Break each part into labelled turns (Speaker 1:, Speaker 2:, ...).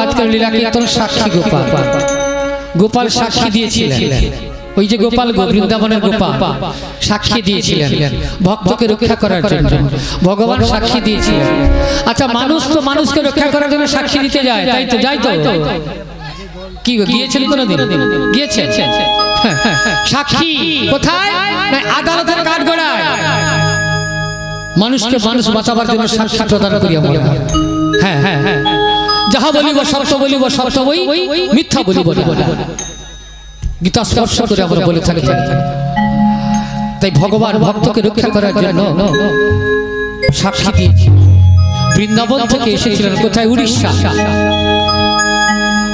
Speaker 1: আজকের লীলা কীর্তন সাক্ষী গোপাল। গোপাল সাক্ষী দিয়েছিলেন, ওই যে গোপাল বৃন্দাবনের গোপাল সাক্ষী দিয়েছিলেন ভক্তকে রক্ষা করার জন্য, ভগবান সাক্ষী দিয়েছিলেন। আচ্ছা, মানুষ তো মানুষকে রক্ষা করার জন্য সাক্ষী দিতে যায়, তাই তো? যাই তো? কি গিয়েছেন কোনোদিন? গিয়েছেন? সাক্ষী কোথায়? না আদালতের কাঠগড়ায়। মানুষকে মানুষ বাঁচাবার জন্য সাক্ষী প্রদান করি আমরা। হ্যাঁ হ্যাঁ হ্যাঁ, যাহা বলিব সত্য বলিব, সত্য বই মিথ্যা বলিব না, গীতা স্পর্শ করে আমরা বলে থাকি। তাই ভগবান ভক্তকে রক্ষা করার জন্য সাক্ষী দিয়েছে। বৃন্দাবন থেকে এসেছিলেন কোথায়? উড়িষ্যা।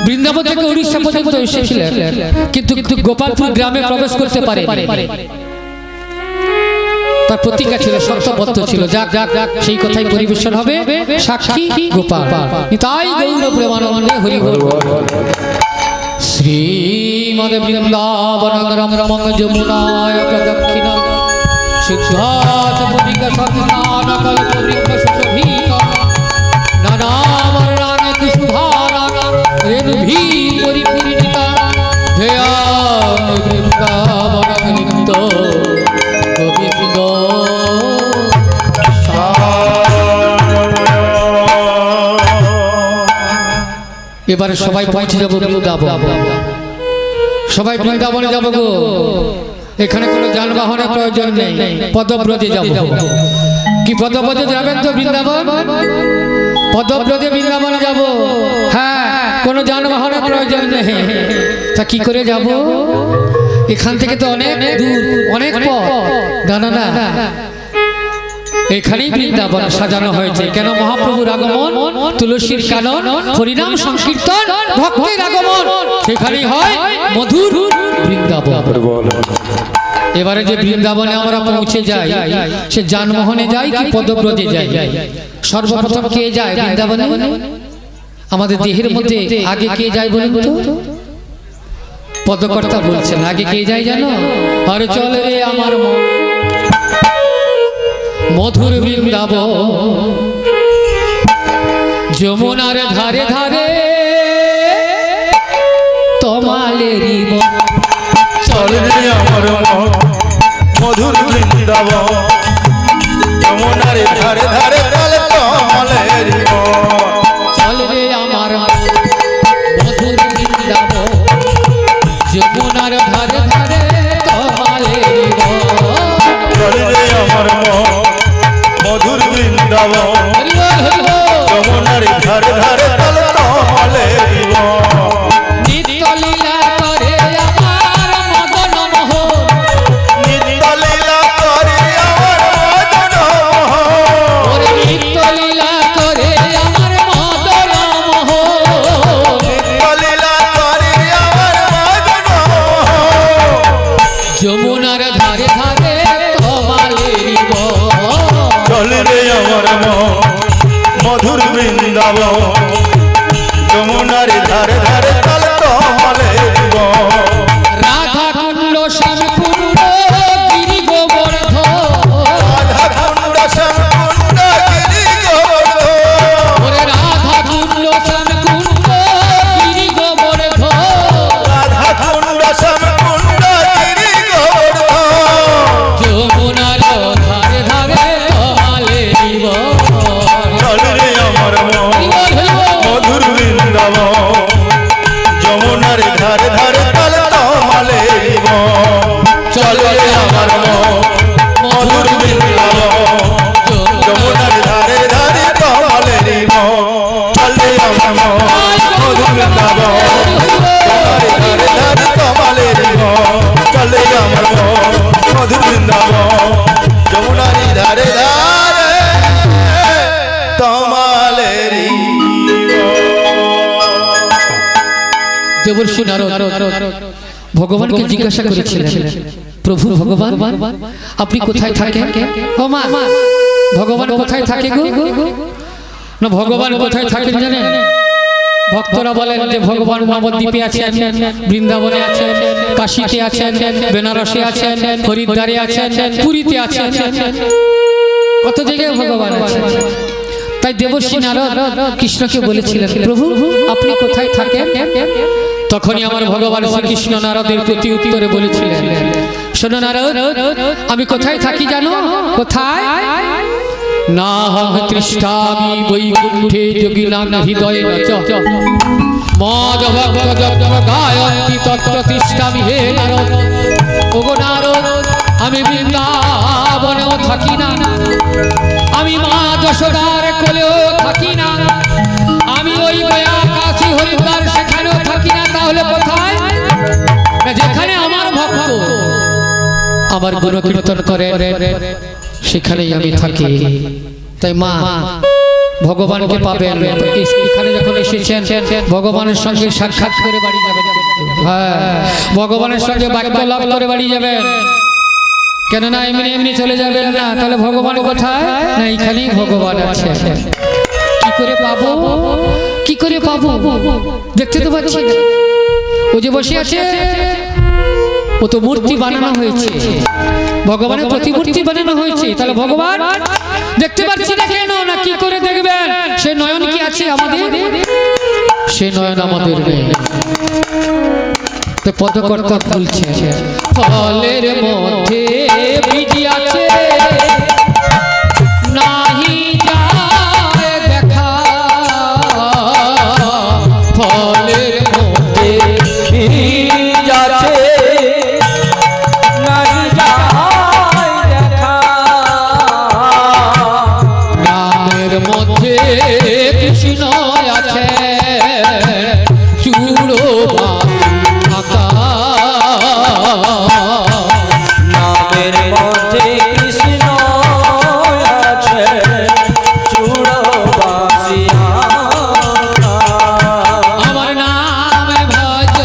Speaker 1: বৃন্দাবন থেকে উড়িষ্যা পর্যন্ত এসেছিলেন, কিন্তু গোপালপুর গ্রামে প্রবেশ করতে পারে। তার প্রতিজ্ঞা ছিল, সত্যবদ্ধ ছিল। যাক সেই কথাই পরিবেশন হবে, সাক্ষী গোপাল। তাই গৌর প্রেমানন্দে হরি বল। শ্রীমদ বৃন্দাবন রমণ যমুনায় প্রদক্ষিণ শুদ্ধাচপদিক সন্ধান কল্পবৃক্ষ সুশোভিত নানাবরণ কুসুভারাং রেণুভি পরিপূর্ণিতা ধ্যান বৃন্দাবন নিত্য গোবিন্দ। এবারে সবাই পৌঁছে যাবো বৃন্দাবন, সবাই বৃন্দাবনে যাবো গো। এখানে কোনো যানবাহনের প্রয়োজন নেই, পদব্রজে যাবো। কি পদব্রজে যাবেন তো বৃন্দাবন? পদব্রজে বৃন্দাবনে যাবো। হ্যাঁ, কোনো যানবাহনের প্রয়োজন নেই। তা কি করে যাব? এখান থেকে তো অনেক দূর, অনেক পথ। না না না, এখানেই বৃন্দাবন সাজানো হয়েছে। কেন? মহাপ্রভুর আগমন, তুলসীর কানন, হরিনাম সংকীর্তন, ভক্তের আগমন, সেখানেই হয় মধুর বৃন্দাবন। এবারে যে বৃন্দাবনে আমরা পৌঁছে যাই, সে যানবাহনে যাই কি পদব্রজে যাই? সর্বপ্রথম কে যায় বৃন্দাবনে? আমাদের দেহের মধ্যে আগে কে যায় বলুন তো? পদকর্তা বলছেন আগে কে যায় জানো? আরে চল রে আমার মন মধুর বৃন্দাবন, যমুনার ধারে ধারে তমালেরি বন।
Speaker 2: চল রে আমার মন মধুর বৃন্দাবন, যমুনার ধারে ধারে তমালেরি বন।
Speaker 1: চল রে আমার মধুর বৃন্দাবন, যমুনার ধারে ধারে তমালেরি বন।
Speaker 2: চল রে আমার মন মধুর বৃন্দাবন, যমুনার ধারে ধারে তমালেরি বন।
Speaker 1: নিত্য লীলা করে আমার মদন মোহন,
Speaker 2: নিত্য লীলা করে আমার মদন মোহন।
Speaker 1: ওরে নিত্য লীলা করে আমার মদন মোহন।
Speaker 2: নিত্য লীলা করে আমার মদন মোহন।
Speaker 1: যমুনার ধারে ধারে তমালেরি বন।
Speaker 2: চল রে আমার মন মধুর বৃন্দাবন, যমুনার ধারে ধারে তমালেরি বন।
Speaker 1: রাধা কুণ্ড শ্যাম কুণ্ড গিরি গোবর্ধন,
Speaker 2: রাধা কুণ্ড শ্যাম কুণ্ড গিরি গোবর্ধন।
Speaker 1: ওরে রাধা কুণ্ড শ্যাম কুণ্ড গিরি গোবর্ধন।
Speaker 2: রাধা কুণ্ড শ্যাম কুণ্ড গিরি গোবর্ধন।
Speaker 1: যমুনার ধারে ধারে তমালেরি বন।
Speaker 2: চল রে আমার মন মধুর বৃন্দাবন, যমুনার ধারে ধারে তমালেরি বন। চল রে আমার মন মধুর বৃন্দাবন, যমুনার ধারে ধারে তমালেরি বন। চল রে আমার মন মধুর বৃন্দাবন, যমুনার ধারে ধারে তমালেরি বন। চল রে আমার মন মধুর বৃন্দাবন, যমুনার ধারে ধারে তমালেরি
Speaker 1: দেবর্ষি নারদ ভগবানকে জিজ্ঞাসা করেছিলেন, প্রভু ভগবান আপনি কোথায় থাকেন? ও মা, ভগবান কোথায় থাকে গো? না ভগবান কোথায় থাকেন জানেন? ভক্তরা বলেন যে ভগবান নবদ্বীপে আছেন, বৃন্দাবনে আছেন, কাশীতে আছেন, বেনারসে আছেন, হরিদ্বারে আছেন, পুরীতে আছেন, কত জায়গায় ভগবান আছেন। তাই দেবর্ষি নারদ কৃষ্ণকে বলেছিলেন, প্রভু আপনি কোথায় থাকেন? তখনই আমার ভগবান শ্রীকৃষ্ণ নারদের প্রতি উত্তরে বলেছিলেন, শোনো নারদ, আমি কোথায় থাকি জানো? কোথায়? নাহং তৃষ্টামি বৈকুণ্ঠে যোগিনাং হৃদয়েন চ মদ ভক্ত যত্র গায়ন্তি তত্র তৃষ্টামি হে নারদ। ওগো নারদ, আমি বৃন্দাবনেও থাকি না, আমি মা যশোদার কোলেও থাকি না, আমি ওই গয়া কাশী হরিদ্বার সেখানেও থাকি না। তাহলে কোথায়? না, যেখানে আমার ভক্ত আমার গুণকীর্তন করে সেখানেই আমি থাকি। তাই মা ভগবানকে পাবেন, এখানে যখন এসেছেন ভগবানের সঙ্গে সাক্ষাৎ করে বাড়ি যাবেন। হ্যাঁ, ভগবানের সঙ্গে বাক্য লাভ করে বাড়ি যাবেন, কেননা এমনি এমনি চলে যাবেন না। তাহলে ভগবান কোথায়? না, এখানেই ভগবান আছে। কি করে পাবো? কি করে পাবো? দেখতে তো পাচ্ছি না, ও যে বসে আছে, ও তো মূর্তি বানানো হয়েছে, ভগবানের প্রতিমূর্তি বানানো হয়েছে। তাহলে ভগবান দেখতে পাচ্ছি না কেন? না, কি করে দেখবেন? সে নয়ন কি আছে আমাদের? সে নয়ন আমাদের নেই। তো পদকর্তা বলছে, ফলের মধ্যে বীজ আছে, নাহি যায় দেখা। ফলের মধ্যে
Speaker 2: বীজ আছে, নাহি যায় দেখা।
Speaker 1: নামের মধ্যে কৃষ্ণ আছে,
Speaker 2: নামের মধ্যে কৃষ্ণ আছে, চূড়বাসী
Speaker 1: আমার নাম ভজ,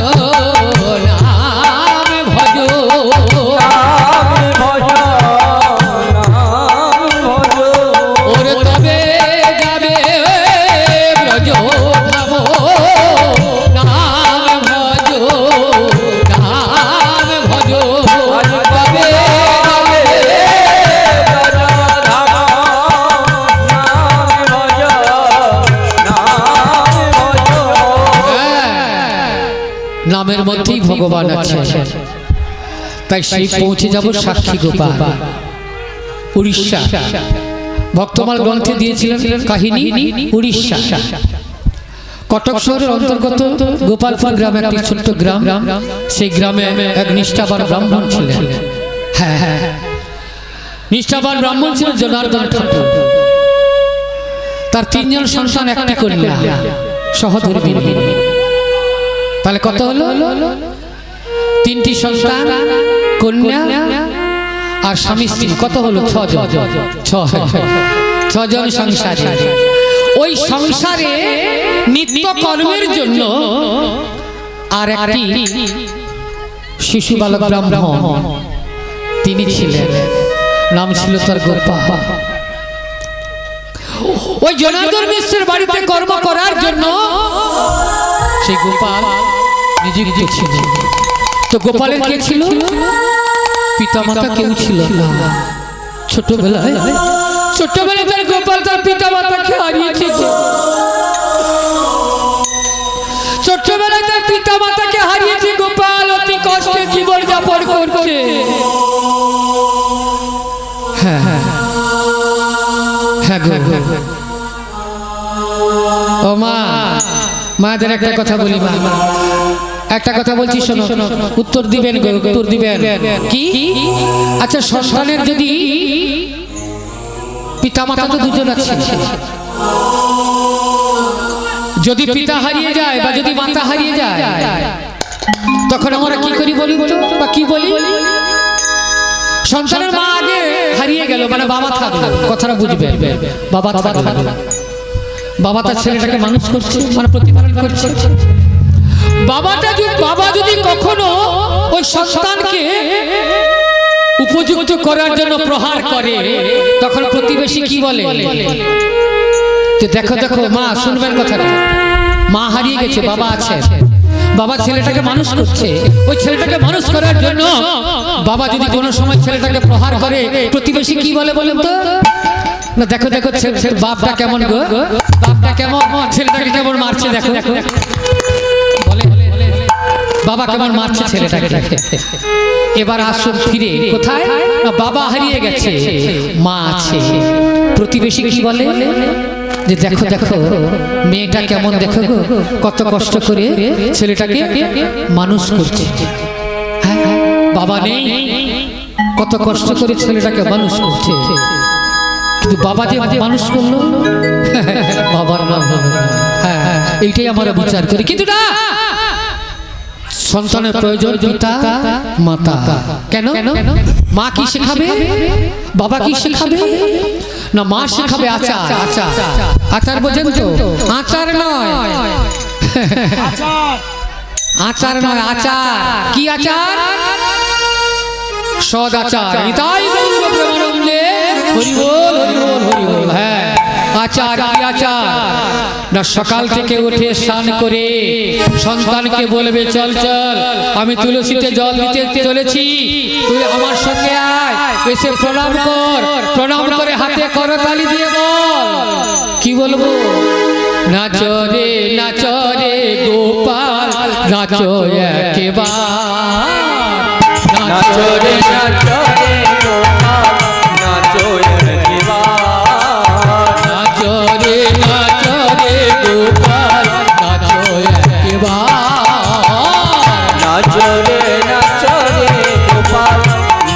Speaker 1: নাম ভজ, ওরে তবে যাবে ব্রজ ধাম। নাম ভজ, নাম ভজ, তবে নামের মধ্যেই ভগবান আছে। তাই সেই পৌঁছে যাব সাক্ষী গোপাল, উড়িষ্যা। ভক্তমাল গ্রন্থে দিয়েছিলেন কাহিনী উড়িষ্যা। কটক শহরের অন্তর্গত গোপালপুর গ্রামে একটি ছোট্ট গ্রাম। সেই গ্রামে এক নিষ্ঠাবান ব্রাহ্মণ ছিলেন। হ্যাঁ হ্যাঁ, নিষ্ঠাবান ব্রাহ্মণ ছিলেন জনার্দন ঠাকুর। তার 3 জন সন্তান, একটি কন্যা সহধর্মিণী। তাহলে কত হলো? 3টি সন্তান, কন্যা আর স্বামী স্ত্রী। কত হলো? 6 জন। 6 জন সংসারে। ওই সংসারে নিত্য কর্মের জন্য আর একটি শিশু বালক ব্রাহ্মণ তিনি ছিলেন, নাম ছিল তার গোপাল। ওই জনার্দন মিশ্রের বাড়িতে কর্ম করার জন্য সেই গোপাল নিযুক্ত ছিল। তো গোপালের কে ছিল? পিতামাতা কেউ ছিল না। ছোটবেলায় তার গোপাল তার পিতামাতাকে হারিয়েছে। ছোটবেলায় তার পিতামাতাকে হারিয়েছে গোপাল, অতি কষ্টে জীবন যাপন করছে। হ্যাঁ হ্যাঁ হ্যাঁ গো, ও মা, মাদের একটা কথা বলি। মা, একটা কথা বলছি, শোনো, উত্তর দিবেন গো, উত্তর দিবেন। কি? আচ্ছা, সন্তানের যদি পিতামাতা তো 2 জন আছে, যদি পিতা হারিয়ে যায় বা যদি মাতা হারিয়ে যায়, তখন আমরা কি করি বলি তো, বা কি বলি? সন্তানের মা আগে হারিয়ে গেল, মানে বাবা থাকলো, কথাটা বুঝবে। বাবা থাকলো, বাবা তার ছেলেটাকে মানুষ করছে, মানে প্রতিপালন করছে। বাবা যদি কখনো ওই সন্তানকে উপযুক্ত করার জন্য প্রহার করে, তখন প্রতিবেশী কি বলে? দেখো দেখো মা, শুনবেন কথাটা, মা হারিয়ে গেছে, বাবা আছে, বাবা ছেলেটাকে মানুষ করছে। ওই ছেলেটাকে মানুষ করার জন্য বাবা যদি কোনো সময় ছেলেটাকে প্রহার করে, প্রতিবেশী কি বলে বলেন তো? না দেখো দেখো বাপটা কেমন গো, বাপটা কেমন ছেলেটাকে কেমন মারছে দেখো, বলে বাবা কেমন মারছে ছেলেটাকে। এবার আসুন ফিরে কোথায়, না বাবা হারিয়ে গেছে, মা আছে। প্রতিবেশী কি বলে যে দেখো দেখো মেয়েটা কেমন, দেখো গো কত কষ্ট করে ছেলেটাকে মানুষ করছে। হ্যাঁ বাবা নেই, কত কষ্ট করে ছেলেটাকে মানুষ করছে, কিন্তু বাবা যে মানুষ করলো বাবার নাম হলো। হ্যাঁ এইটাই আমরা বিচার করি, কিন্তু না, সন্তানের প্রয়োজন পিতা মাতা। কেন? মা কি শেখাবে, বাবা কি শেখাবে? না মা শেখাবে আচার। আচার আচার বোঝেন তো? আচার নয়, আচার নয়, আচার কি আচার? সদাচার। নিতাই গৌর প্রেমানন্দে হরি বল হরি বল হরি বল। হ্যাঁ আচার কি আচার? না সকাল থেকে উঠে স্নান করে সন্তানকে বলবে চল চল আমি তুলসীতে জল দিতে চলেছি, তুই আমার সঙ্গে আয়, এসে প্রণাম কর, প্রণাম করে হাতে করতালি দিয়ে বল কি বলবো, নাচো রে গোপাল নাচো একেবার,
Speaker 2: নাচো রে গোপাল নাচো একবার,
Speaker 1: নাচো রে গোপাল নাচো একেবার,
Speaker 2: নাচো রে গোপাল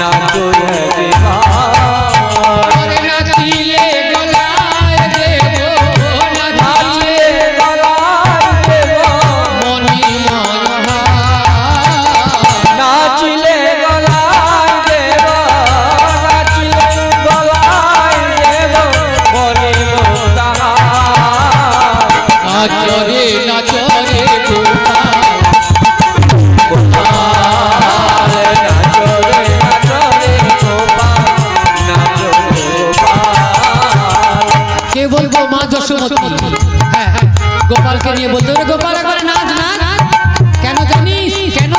Speaker 2: নাচো একবার,
Speaker 1: আরে নাচিলে গলায় দেব, নাচিলে
Speaker 2: গলায় দেব,
Speaker 1: মনি মনহা,
Speaker 2: নাচিলে গলায় দেব, নাচিলে গলায় দেব মনি মোহা,
Speaker 1: নাচো রে গোপাল কে বলবো, মা যশোমতী। হ্যাঁ গোপালকে নিয়ে বলতে হবে, গোপাল একবার নাচ নাচ। কেন জানিস কেন?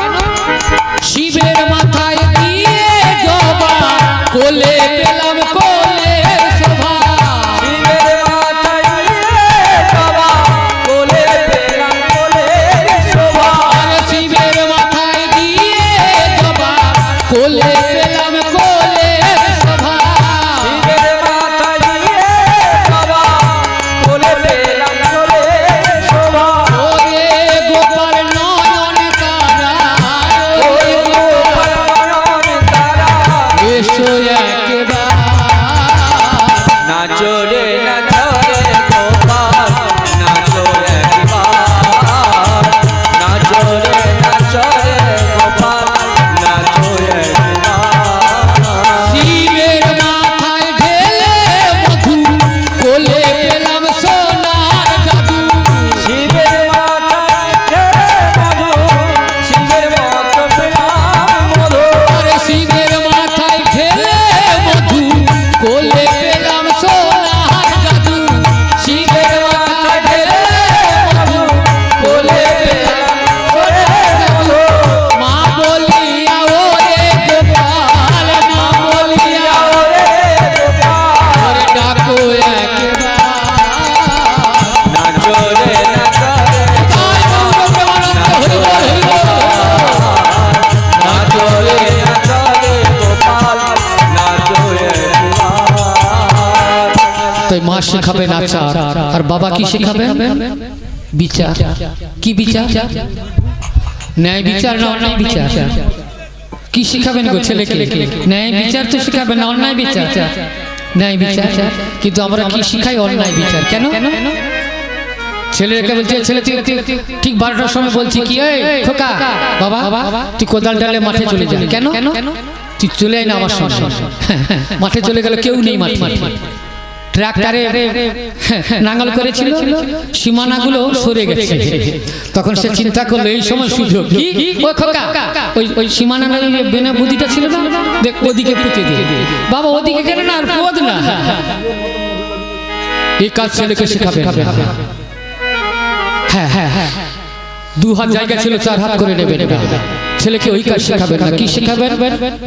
Speaker 1: শিবের মাথায় দিয়ে জবা কোলে পেলাম কোলে শোভা,
Speaker 2: শিবের মাথায় বাবা কোলে পেলাম কোলে শোভা,
Speaker 1: শিবের মাথায় দিয়ে জবা কোলে পেলাম কোলে শোভা,
Speaker 2: শিবের মাথায় বাবা কোলে পেলাম কোলে শোভা,
Speaker 1: ওরে গোপাল নয়ন তারা,
Speaker 2: ওই গোপাল নয়ন তারা,
Speaker 1: এসো একবার,
Speaker 2: নাচো রে গোপাল নাচো একবার, নাচো রে গোপাল নাচো একবার,
Speaker 1: শিবের মাথায় ঢেলে মধু কোলে পেলাম সোনার জাদু,
Speaker 2: শিবের মাথায় মধু, শিবের মতো পেলাম মধু,
Speaker 1: আরে শিবের মাথায় ঢেলে মধু কোলে পেলাম সোনার জাদু, শিবের মাথায় ঢেলে মধু কোলে পেলাম সোনার জাদু, মা বলিয়া ওরে গোপাল, মা বলিয়া
Speaker 2: ওরে গোপাল,
Speaker 1: ওরে ডাকো একবার,
Speaker 2: নাচো রে
Speaker 1: জয় গৌর প্রেমানন্দ হরি বল হরি বল।
Speaker 2: নাচো রে গোপাল নাচো একবার,
Speaker 1: তাই মা শেখাবেন আচার, আর বাবা কি শেখাবেন? বিচার। কি বিচার? ন্যায় বিচার না অন্যায় বিচার? কি শিখাবেন গো ছেলেকে? ন্যায় বিচার তো শিখাবেন না অন্যায় বিচার? ন্যায় বিচার, কিন্তু আমরা কি শিখাই? অন্যায় বিচার। কেন? ছেলেকে বলছে, ছেলে ঠিক 12টার সময় বলছি কি এই খোকা বাবা তুই কোদাল ডালে মাঠে চলে যা। কেন? তুই চলে আয় না আমার সঙ্গে। মাঠে চলে গেল, কেউ নেই মাঠে, ট্রাক্টরে নাঙ্গল করেছিল, সীমানাগুলো সরে গেছে, তখন সে চিন্তা করলো এই সময় সুযোগ কি, ওই খোকা ওই সীমানা বেনা বুদ্ধিটা ছিল না, দেখ ওদিকে পুঁতে দিয়ে। বাবা ওদিকে কেন না, আর পদ না, এই কাজ ছেলেকে শেখাবে। হ্যাঁ হ্যাঁ হ্যাঁ, 2 হাত জায়গা ছিল 4 হাত করে নেবেন না, ছেলেকে ওই কাজ শেখাবেন না। কি শেখাবেন?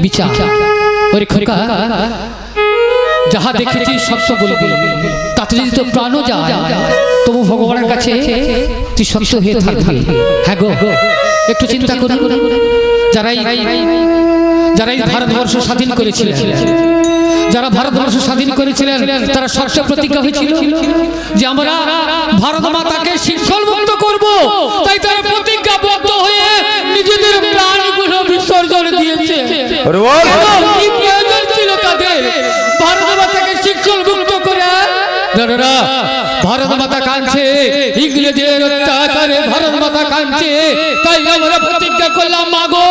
Speaker 1: বিচার। ওরে খোকা যাহা দেখেছি সত্য বলবি, তাতে যদি তোর প্রাণও যায় তবু ভগবানের কাছে তুই সত্য হয়ে থাকবি। হ্যাঁ গো, একটু চিন্তা করুন, যারাই ভারতবর্ষ স্বাধীন করেছিলেন, যারা ভারতবর্ষ স্বাধীন করেছিলেন, তারা শর্ত প্রতিজ্ঞা হয়েছিল যে আমরা ভারত মাতাকে শৃঙ্খল মুক্ত করব। তাই তারা প্রতিজ্ঞাবদ্ধ হয়ে নিজেদের প্রাণগুলো বিসর্জন দিয়েছে। কি প্রয়োজন ছিল তাদের ভারত মাতাকে শৃঙ্খল মুক্ত করে? দাদারা, ভারত মাতা কাঁদছে, ইংরেজের অত্যাচারে ভারত মাতা কাঁদছে। তাই আমরা প্রতিজ্ঞা করলাম, মাগো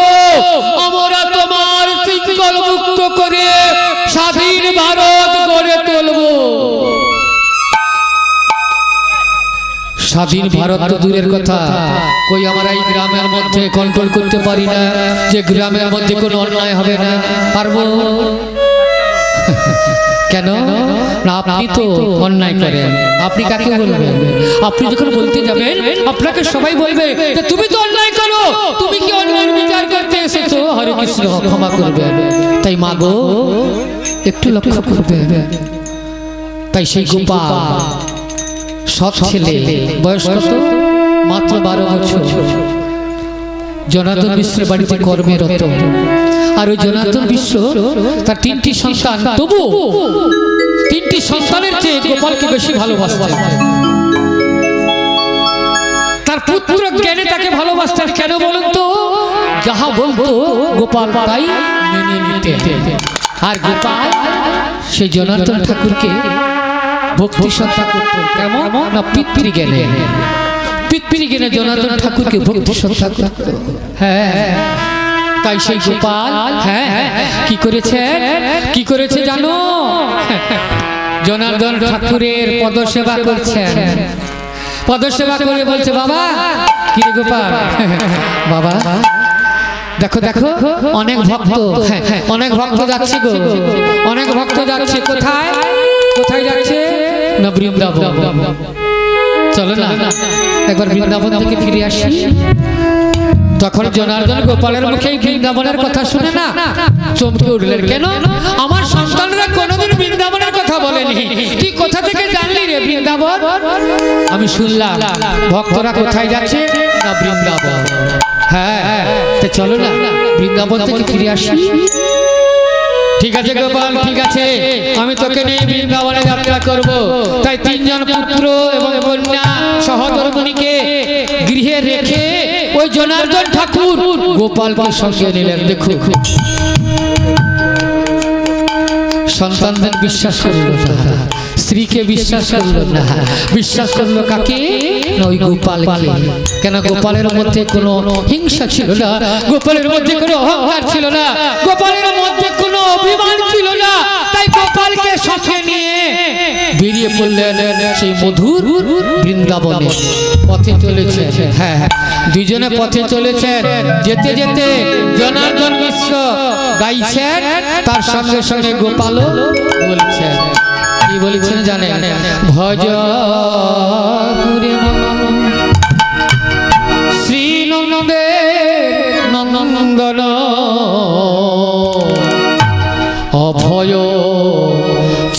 Speaker 1: আমরা তোমার শৃঙ্খল মুক্ত করে স্বাধীন ভারত গড়ে তুলব। স্বাধীন ভারত তো দূরের কথা, কই আমরা এই গ্রামের মধ্যে কন্ট্রোল করতে পারি না যে গ্রামের মধ্যে কোনো অন্যায় হবে না? পারবো? কেন না, আপনি তো অন্যায় করেন। আপনি কাকে বলবেন? আপনি যখন বলতে যাবেন আপনাকে সবাই বলবে যে তুমি তো অন্যায় করো, তুমি কি অন্যায়ের বিচার করতে এসেছো? হরে কৃষ্ণ, ক্ষমা করবেন। তাই মাগো একটু লক্ষ্য করবেন। তাই সেই গোপাল সৎ ছেলে, বয়স কত? মাত্র 12 বছর। জনার্দন মিশ্রের বাড়িতে কর্মরত। আর ওই জনার্দন মিশ্র তার 3টি সন্তান, তবু 3টি সন্তানের চেয়ে গোপালকে বেশি ভালোবাসতেন। তার পুত্র জ্ঞানে তাকে ভালোবাসতেন। কেন বলুন তো? যাহা বলতো গোপাল তাই মেনে নিতেন। আর গোপাল সেই জনার্দন ঠাকুরকে ভক্তি শ্রদ্ধা করত। কেমন না, পিতৃজ্ঞানে। পিতৃজ্ঞানে জনার্দন ঠাকুরকে ভক্তি শ্রদ্ধা করত। হ্যাঁ, তাই সেই গোপাল কি করেছে জানো? জনার্দন ঠাকুরের পদসেবা করছেন। পদসেবা করে বলছে, বাবা কি রে গোপাল, বাবা দেখো দেখো অনেক ভক্ত, অনেক ভক্ত যাচ্ছে গো, অনেক ভক্ত যাচ্ছে। কোথায় কোথায় যাচ্ছে? না বৃন্দাবন। চলো না একবার বৃন্দাবন থেকে ফিরে আসি। তখন জনার্দন গোপালের মুখে বৃন্দাবনের কথা শুনে না চমকে উঠলেন। কেন? আমার সন্তানরা কোনোদিন বৃন্দাবনের কথা বলেনি। তুই কোথা থেকে জানলি রে বৃন্দাবন? আমি শুনলাম ভক্তরা কোথায় যাচ্ছে, না বৃন্দাবন। হ্যাঁ, তো চলো না বৃন্দাবন থেকে ফিরে আসি। ঠিক আছে গোপাল, ঠিক আছে, আমি তোকে নিয়ে বৃন্দাবনে যাত্রা করব। তাই 3 জন পুত্র এবং কন্যা সহধর্মিণীকে গৃহে রেখে ওই জনার্দন ঠাকুর গোপালকে সঙ্গে নিলেন। দেখো, সন্তানদের বিশ্বাস করলো না, স্ত্রীকে বিশ্বাস করলো না, বিশ্বাস করলো কাকে? ওই গোপালকে। কেন? গোপালের মধ্যে কোনো হিংসা ছিল না, গোপালের মধ্যে কোনো অহংকার ছিল না, গোপালের মধ্যে কোনো অভিমান ছিল না। তাই গোপালকে সঙ্গে নিয়ে বেরিয়ে পড়লেন সেই মধুর বৃন্দাবনে। পথে চলেছে, হ্যাঁ, দুজনে পথে চলেছেন। যেতে যেতে জনার্দন মিশ্র গাইছেন, তার সঙ্গে সঙ্গে গোপালও বলছেন। কি বলছেন জানেন? ভজ হরে মন শ্রী নন্দের নন্দন অভয়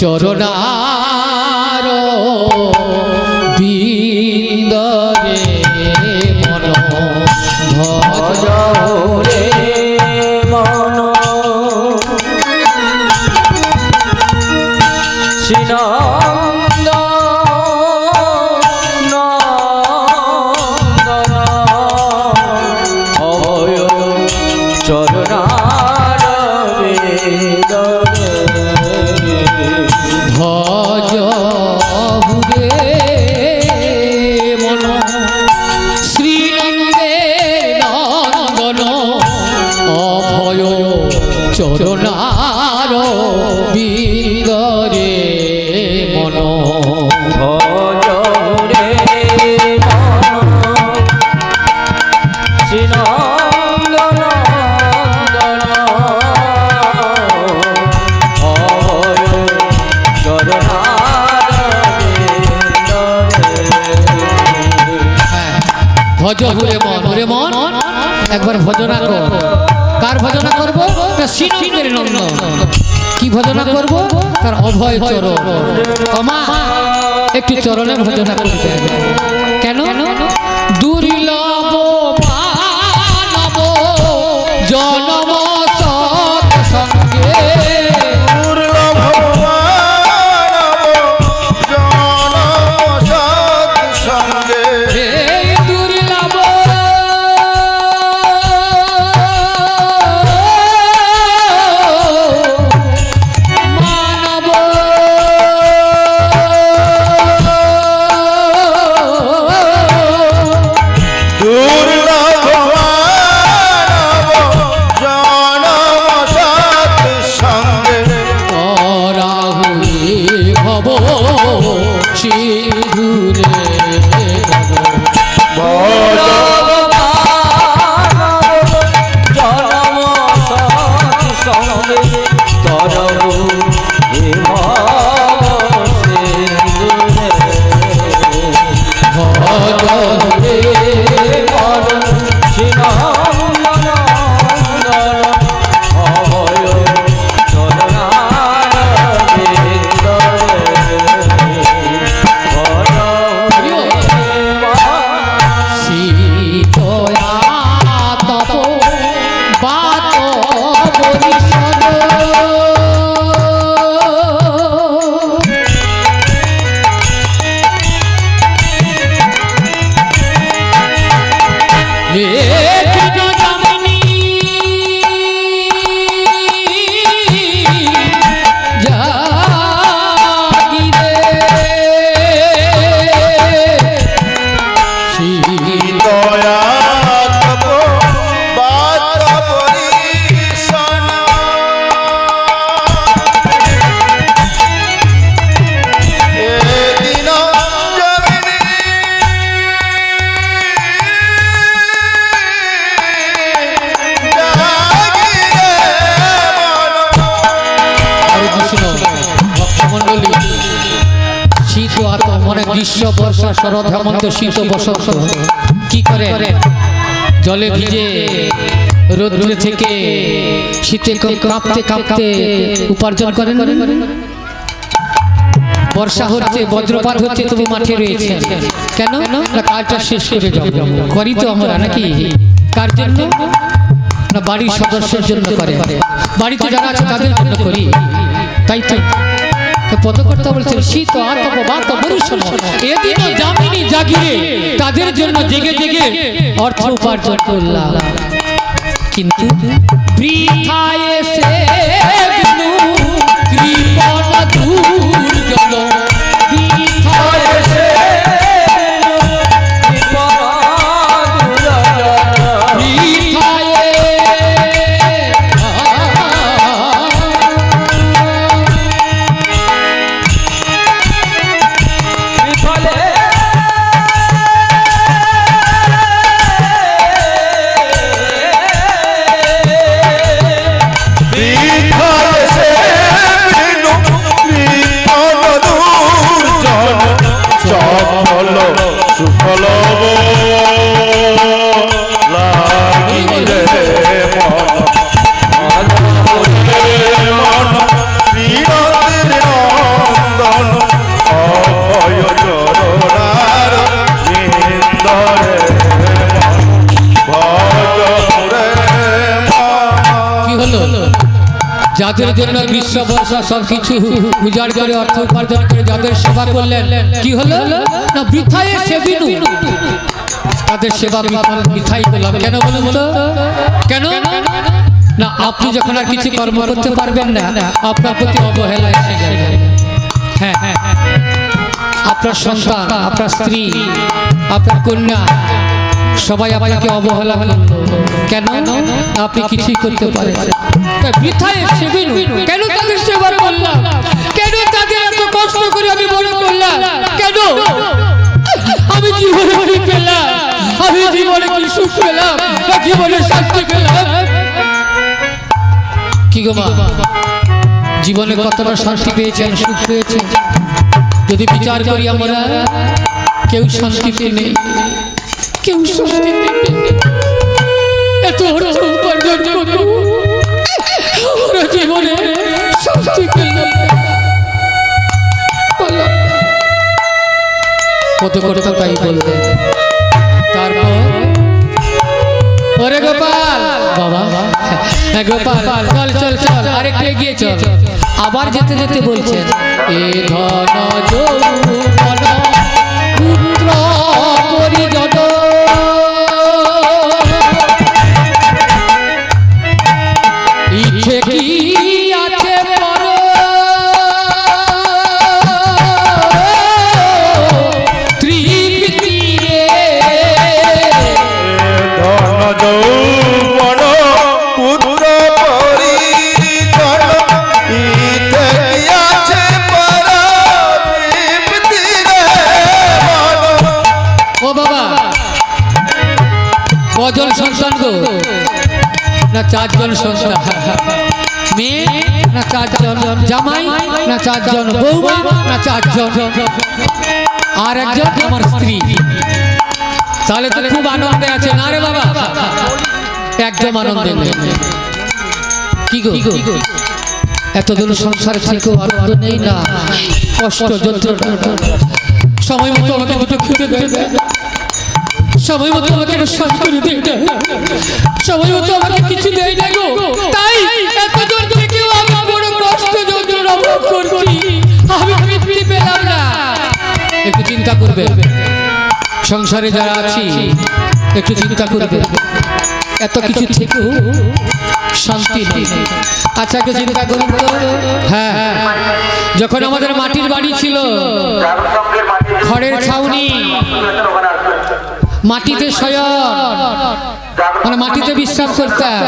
Speaker 1: চরণার বিন্দরে মন ভজ
Speaker 2: হরে মন শ্রীনন্দ নন্দন অভয় চরণার বেদরে
Speaker 1: ভজ হুরে মন শ্রীনন্দে নন্দন অভয় চরণার বিন্দরে মন।
Speaker 2: ভজ রে মন শ্রীনন্দ নন্দন অভয় চরণার বেদরে।
Speaker 1: ভজ হুরে মন, হুরে মন একবার ভজনা কর। কার ভজনা করবো? শ্রীনন্দের নন্দন। কি ভজনা করব? তার অভয় চরণ। মা একটু চরণে ভজনা করবে। কেন? দুর্লভ মানব জনম সৎসঙ্গে,
Speaker 3: দুর্লভ মানব জনম সৎসঙ্গে,
Speaker 1: এই দুর্লভ মানব
Speaker 3: দুর্লভ মানব জনম সৎসঙ্গে,
Speaker 1: রাহুল ভব সিধুরে
Speaker 3: ভজ
Speaker 2: জনম সৎসঙ্গে তরবু
Speaker 1: শীতয়া তপ বাত পরিষদ
Speaker 3: দয়া তপ বাত পরিশন, এদিন জমিনি জাগিরে মন।
Speaker 1: হরে কৃষ্ণ ভক্তমণ্ডলী, শীত আত মানে গ্রীষ্ম বর্ষা শরৎ হেমন্ত শীত বসন্ত কি করে? জলে ভিজে রোদ্রে থেকে শীতে কাঁপতে কাঁপতে উপার্জন করেন। বর্ষা হচ্ছে, বজ্রপাত হচ্ছে, তবু মাঠে রয়েছে। কেন? না কাজটা শেষ করে যাবো। করি তো আমরা নাকি? কার জন্য? না বাড়ির সদস্যের জন্য করে, বাড়িতে যারা আছে তাদের জন্য করি। তাই তো পদকর্তা বলছেন শীত আতপ বাত বরিশন এদিন জামিনী জাগিরে, তাদের জন্য জেগে জেগে অর্থ উপার্জন করলাম। কিন্তু বৃথায় এসে বিনু কৃপণ দুর্জন, বৃথায় এসে
Speaker 3: সুফল লাগিলে মন, মন শ্রীরতির নন্দন অভয় চরণার নিন্দরে ভজ রে
Speaker 1: কি হলো? যাদের জন্য গ্রীষ্ম বর্ষা সবকিছু উজাড় করে অর্থ উপার্জন করে যাদের সেবা করলেন, কি হলো? না বৃথায় সেবিনু, তাদের সেবা বৃথাই করলাম। কেন বলুন তো? কেন? না আপনি যখন আর কিছু কর্ম করতে পারবেন না, আপনার প্রতি অবহেলা এসে গেল। হ্যাঁ, আপনার সন্তান, আপনার স্ত্রী, আপনার কন্যা সবাই আপনাকে অবহেলা করল। কেন? আপনি কিছুই করতে পারেন। বৃথায় সেবিনু, কেন তাদের সেবা করলাম? কেন তাদের এত কষ্ট করে আমি বড় করলাম? কেন? আমি জীবনে কি পেলাম? আমি জীবনে কি সুখ পেলাম? জীবনে শান্তি পেলাম? কি গো মা, জীবনে কতটা শান্তি পেয়েছেন, সুখ পেয়েছেন? যদি বিচার করি আমরা, কেউ শান্তিতে নেই, কেউ শান্তিতে নেই। এত অর্থ উপার্জন করে আমরা জীবনে শাস্তি পেলাম কত করতে তাই বলবে। তারপর ওরে গোপাল বাবা, হ্যাঁ গোপাল চল চল চল আরেকটু এগিয়ে চল। আবার যেতে যেতে বলছেন এ ধন যৌবন পুত্র পরিজন ইচ্ছে কি আছে পর তৃপ্তি রে
Speaker 3: ধন যৌবন পুত্র পরিজন ইতে কি আছে পরাতৃপ্তি রে মন।
Speaker 1: ও বাবা কজন সন্তান গো? না চারজন সন্তান। মেয়ে না চারজন, জামাই না চারজন, বৌমা না চারজন, আর একজন আমার স্ত্রী। তাহলে তো খুব আনন্দে আছে না রে বাবা? একদম আনন্দে নেই। কি গো এতদিন সংসার থেকে আনন্দ নেই না? কষ্ট যন্ত্রণা, সময় মতো আমাকে দুটো খেতে দেয় না, সময় মতো আমাকে শান্ত করে দেয় না, সময় মতো আমাকে কিছু দেয় না গো। তাই এতজন থেকেও আমি বড় কষ্ট যন্ত্রণা ভোগ করছি, আমি তৃপ্তি পেলাম না। একটু চিন্তা করবে সংসারে যারা আছি, একটু চিন্তা করবে এত কিছু থেকেও শান্তি নেই। আচ্ছা একটু চিন্তা করুন তো। হ্যাঁ যখন আমাদের মাটির বাড়ি ছিল, খড়ের ছাউনি, মাটিতে শয়ন, মানে মাটিতে বিশ্রাম করতাম,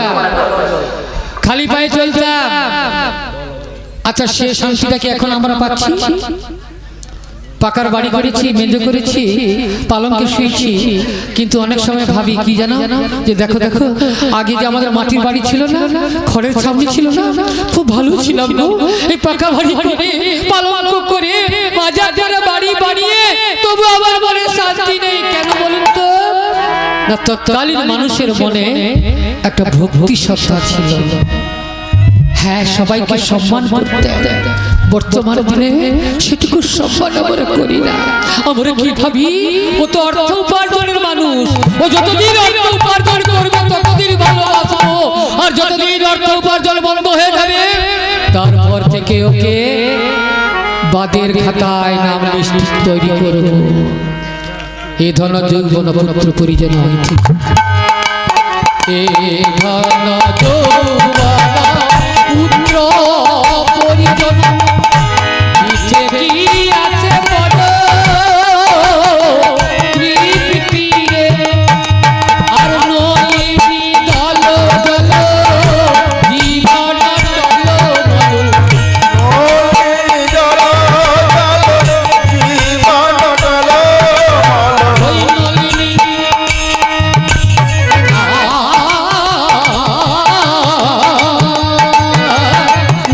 Speaker 1: খালি পায়ে চলতাম। আচ্ছা সে শান্তিটা কি এখন আমরা পাচ্ছি? পাকার বাড়ি করেছি, মেজো করেছি, পালঙ্কে শুয়েছি, কিন্তু অনেক সময় ভাবি কি জানো, যে দেখো দেখো আগে যে আমাদের মাটির বাড়ি ছিল না, খড়ের ছাউনি ছিল না, খুব ভালো ছিলাম গো। এই পাকা বাড়ি করে, পালঙ্ক করে, বাজার করে বাড়ি বানিয়ে তবু আমার মনে শান্তি নেই। কেন বলুন তো? না তৎকালীন মানুষের মনে একটা ভক্তি শ্রদ্ধা ছিল। হ্যাঁ সবাইকে সম্মান করতে, বর্তমান দিনে সেটুকু সম্মান আমরা করি না। আমরা কি ভাবি ও তো অর্থ উপার্জনের মানুষ, ও যতদিন অর্থ উপার্জন করবে ততদিন ভালোবাসবো, আর যতদিন অর্থ উপার্জন বন্ধ হয়ে যাবে তারপর থেকে ওকে বাদের খাতায় নাম লিস্ট তৈরি করব। এ ধন যৌবন পুত্র পরিজন হইতে, এ ধন যৌবন পুত্র পরিজন ইচ্ছে কি আছে বড় তৃপ্তি রে, আর নলিনী দল দল জীবন দল দল। ওই নলিনী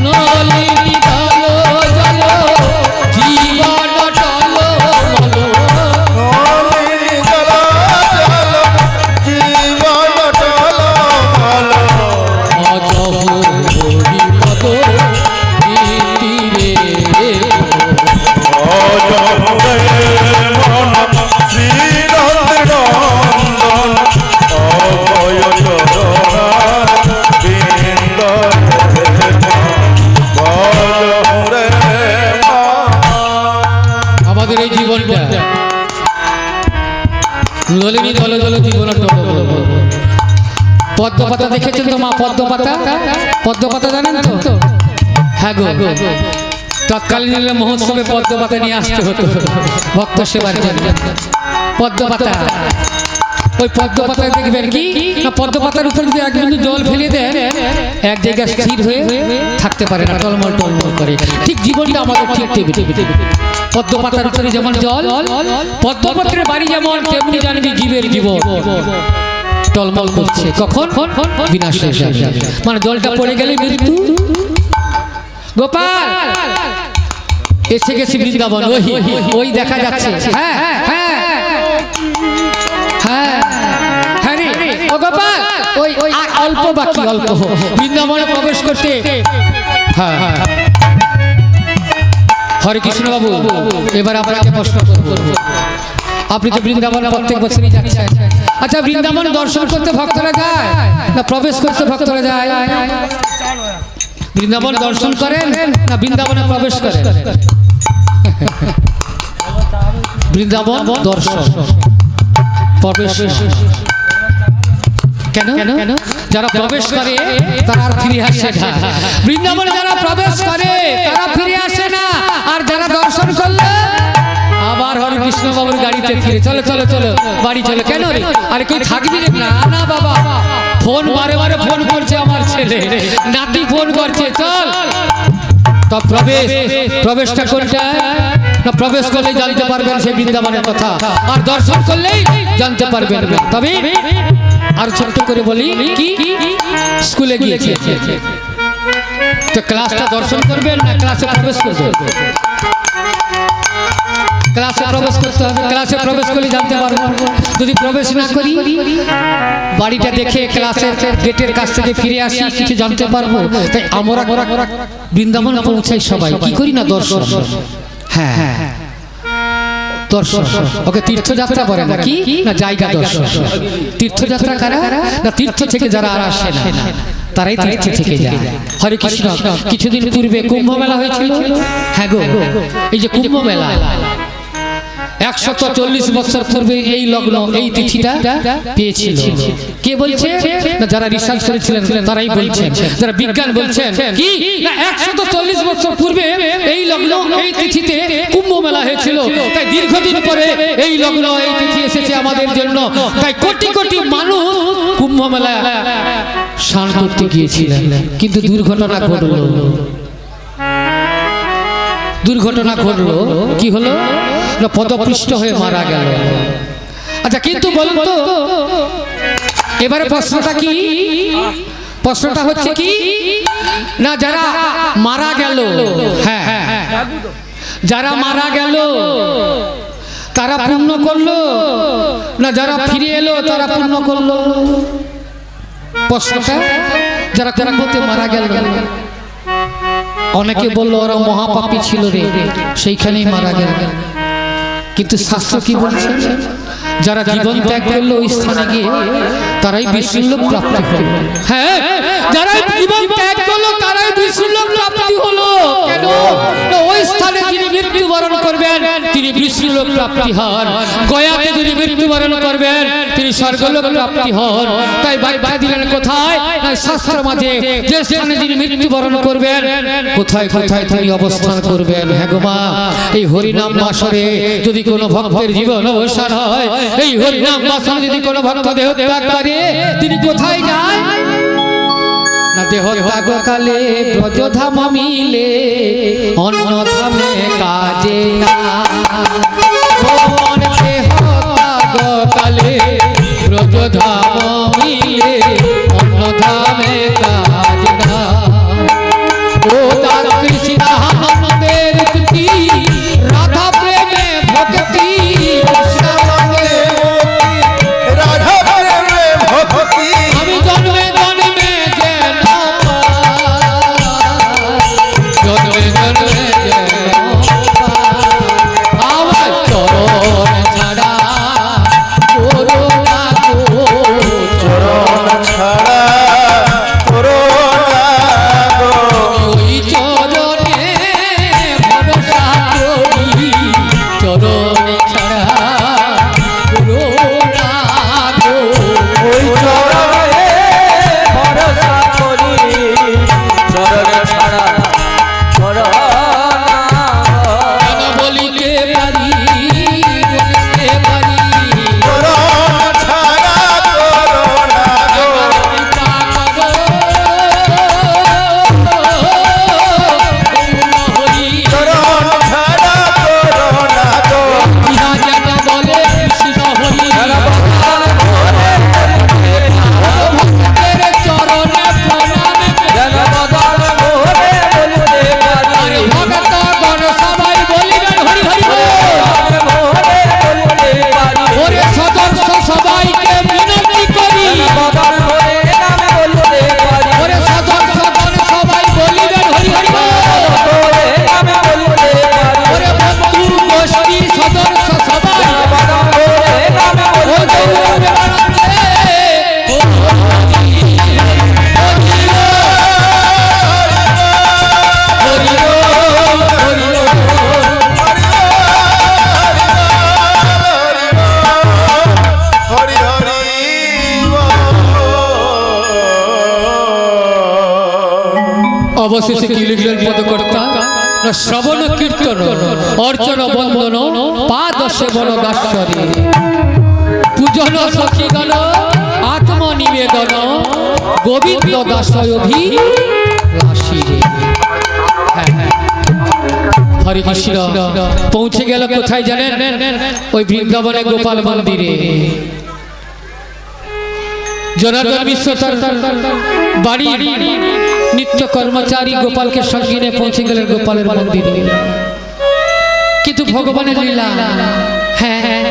Speaker 1: নলিনী দল দল জীবন দল দল। অজহরিপদ নীতি রে আমাদের এই জীবনটা নলিনী দল দল জীবন পদ্ম পাতা দেখেছেন তো মা? পদ্ম পাতা, পদ্ম পাতা জানেন তো? হ্যাঁ গো তৎকালীন মহোৎসবে পদ্ম পাতা নিয়ে আসতে হতো ভক্ত সেবার জন্য। পদ্ম পাতা, ওই পদ্ম পাতায় দেখবেন কি না, পদ্ম পাতার উপর যদি এক বিন্দু জল ফেলে দেন এক জায়গায় স্থির হয়ে থাকতে পারে না, টলমল টলমল করে। ঠিক জীবনটা আমাদের ঠিক তেমনি। পদ্ম পাতার উপরে যেমন জল, পদ্মপত্রের বাড়ি যেমন, তেমনি জানবি জীবের জীবন টলমল করছে, কখন বিনাশ হয়ে যাবে, মানে জলটা পড়ে গেলে মৃত্যু। গোপাল এসে গেছি বৃন্দাবন, ওই ওই দেখা যাচ্ছে। হ্যাঁ হ্যাঁ হ্যাঁ হ্যাঁ রে ও গোপাল ওই আর অল্প বাকি, অল্প বৃন্দাবনে প্রবেশ করতে। হ্যাঁ হ্যাঁ, হরে কৃষ্ণ বাবু, এবার আপনাকে প্রশ্ন করব। আপনি তো বৃন্দাবন প্রত্যেক বছরই যাচ্ছেন। আচ্ছা, বৃন্দাবন দর্শন করতে ভক্তরা যায় না প্রবেশ করতে ভক্তরা যায়? বৃন্দাবন দর্শন করেন না বৃন্দাবনে প্রবেশ করেন? বৃন্দাবন দর্শন, প্রবেশ কেন? যারা প্রবেশ করে তারা আর ফিরে আসে না। বৃন্দাবনে যারা প্রবেশ করে তারা ফিরে আসে না, আর যারা দর্শন করলে আবার হরে কৃষ্ণ বাবুর গাড়িতে ফিরে চলো চলো চলো বাড়ি চলো। কেন রে? আরে কেউ থাকবি রে? না না বাবা, ফোন বারে বারে ফোন করছে আমার ছেলে, নাতি ফোন করছে, চল। তো প্রবেশটা কোনটা? না প্রবেশ করলেই জানতে পারবেন সেই বৃন্দাবনের কথা, আর দর্শন করলেই জানতে পারবেন। তবে আর ছোট্ট করে বলি, কি স্কুলে গিয়েছে তো ক্লাসটা দর্শন করবেন না ক্লাসে প্রবেশ করবেন? ক্লাসে প্রবেশ করতে হবে, ক্লাসে প্রবেশ করলে জানতে পারবো। যদি প্রবেশ না করি, বাড়িটা দেখে ক্লাসের গেটের কাছ থেকে ফিরে আসি, কিছু জানতে পারবো? তাই আমরা বৃন্দাবন পৌঁছাই সবাই কি করি না? দর্শন। হ্যাঁ হ্যাঁ, দর্শন। ওকে তীর্থযাত্রা বলে না কি? না জায়গা দর্শন। তীর্থযাত্রা কারা? না তীর্থ থেকে যারা আর আসে না তারাই তীর্থ থেকে যায়। হরে কৃষ্ণ, কিছুদিন পূর্বে কুম্ভ মেলা হয়েছিল। হ্যাঁ গো, এই যে কুম্ভ মেলা 140 বছর পূর্বে এই লগ্ন এই তিথিটা পেয়েছিল। কে বলছে? না যারা রিসার্চ করেছিলেন তারাই বলছেন, যারা বিজ্ঞান বলছেন কি না 140 বছর পূর্বে এই লগ্ন এই তিথিতে কুম্ভ মেলা হয়েছিল। তাই দীর্ঘদিন পরে এই লগ্ন এই তিথি এসেছে আমাদের জন্য। তাই কোটি কোটি মানুষ কুম্ভ মেলা স্নান করতে গিয়েছিলেন, কিন্তু দুর্ঘটনা ঘটলো। দুর্ঘটনা ঘটলো, কি হলো? না পদপৃষ্ট হয়ে মারা গেল। আচ্ছা, কিন্তু বলুন তো এবারে প্রশ্নটা কি? প্রশ্নটা হচ্ছে কি না যারা মারা গেল, হ্যাঁ যারা মারা গেল তারা পুণ্য করলো না যারা ফিরে এলো তারা পুণ্য করলো? প্রশ্নটা যারা কুম্ভতে মারা গেল, অনেকে বললো ওরা মহাপাপী ছিল রে, সেইখানেই মারা গেল। কিন্তু শাস্ত্র কি বলছে? যারা জীবন ত্যাগ করলো ওই স্থানে গিয়ে তারাই বিষ্ণুলোক প্রাপ্তি হলো। হ্যাঁ, যারা জীবন ত্যাগ করলো তারাই বিষ্ণুলোক প্রাপ্তি হলো। কেন? ওই স্থানে যিনি মৃত্যুবরণ করবেন তিনি বিষ্ণুলোক প্রাপ্তি হন। গয়াতে যিনি মৃত্যুবরণ করবেন তিনি স্বর্গলোক প্রাপ্তি হন। তাই ব্যাখ্যা দিলেন কোথায়? শাস্ত্র মাঝে যে স্থানে যিনি মৃত্যুবরণ করবেন কোথায় কোথায় তিনি অবস্থান করবেন। হ্যাঁ গো মা, এই হরিনাম বাসরে যদি কোনো ভক্তের জীবন অবসান হয়, এই হরিনাম বাসনে যদি কোনো ভক্ত দেহ ত্যাগ করে তিনি কোথায় যায়? না দেহ ত্যাগ কালে ব্রজধাম মিলে, অন্য ধামে কাজে না। দেহ ত্যাগ কালে ব্রজধাম মিলে, অন্য ধামে কাজ না। ও দাস কৃষ্ণ আনন্দের তুতি, রাধা প্রেমে ভক্তি, আমি জন্মে জন্মে যেন জন্মে জন্মে যেন আমার চরণ ছাড়া করো না গো। অবশেষে কি লিখলেন পদকর্তা? না শ্রবণ কীর্তন অর্চন বন্দন পাদ সেবন দাস্যরে পূজন সখীগণ আত্মনিবেদন গোবিন্দ দাসয়ভি লাসিরে। হরে কৃষ্ণ। পৌঁছে গেল কোথায় জানেন? ওই বৃন্দাবনে গোপাল মন্দিরে। জনার্দন মিশ্র তার বাড়ির নিত্য কর্মচারী গোপালকে সঙ্গে নিয়ে পৌঁছে গেলেন গোপালের মন্দিরে। কিন্তু ভগবানের লীলা, হ্যাঁ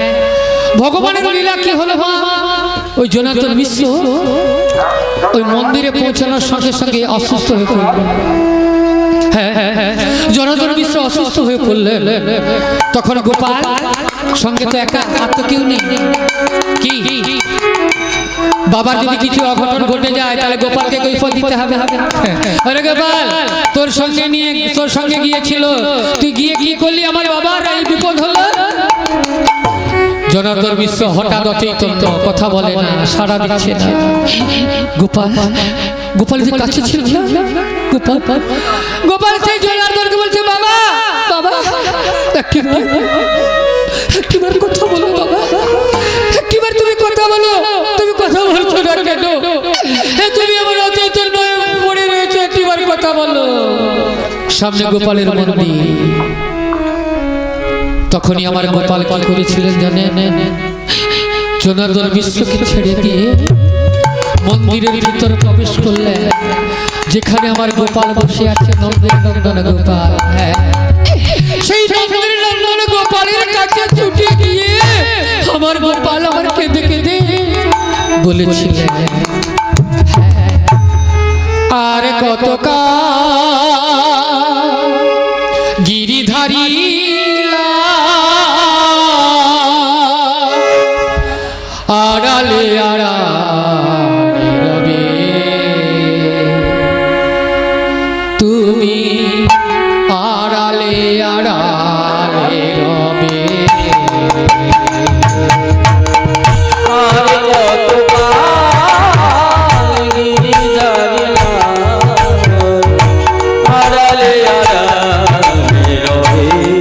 Speaker 1: ভগবানের লীলা কি হলো মা? ওই জনার্দন মিশ্র ওই মন্দিরে পৌঁছানোর সঙ্গে সঙ্গে অসুস্থ হয়ে পড়ল। হ্যাঁ জনার্দন মিশ্র অসুস্থ হয়ে পড়লেন। তখন গোপাল সঙ্গে তো একা, আর তো কেউ নেই। কি বাবার যদি কিছু অঘটন ঘটে যায় তাহলে গোপালকে কৈফিয়ত দিতে হবে। আরে গোপাল, তোর সঙ্গে গিয়েছিল, তুই গিয়ে কি করলি? আমার বাবার এই বিপদ হলো। জনার্দন মিশ্র হঠাৎ অচৈতন্য, কথা বলে না, সাড়া দিচ্ছে না। গোপাল যে কাছে ছিল না, গোপাল সেই জনার্দনকে বলছে, বাবা বাবা একটিবার কথা বলো বাবা, একটিবার তুমি কথা বলো। তুমি কথা বলছো না কেন? তুমি আমার অচৈতন্য পড়ে রয়েছে, একটিবার কথা বলো। সামনে গোপালের মন্দির। তখনই আমার গোপাল কি করেছিলেন জানেন? জনার্দন মিশ্রকে ছেড়ে দিয়ে মন্দিরের ভিতরে প্রবেশ করলেন, যেখানে আমার গোপাল বসে আছে। নন্দের নন্দন গোপাল, হ্যাঁ সেই নন্দের নন্দন গোপালের কাছে ছুটে গিয়ে আমার গোপাল আমার কেঁদে কেঁদে বলেছিলেন, আর কতকাল গিরিধারী আড়ালে আড়ালে রবে তুমি, আড়ালে আড়ালে রবে।
Speaker 2: আড়ালে আড়ালে রবে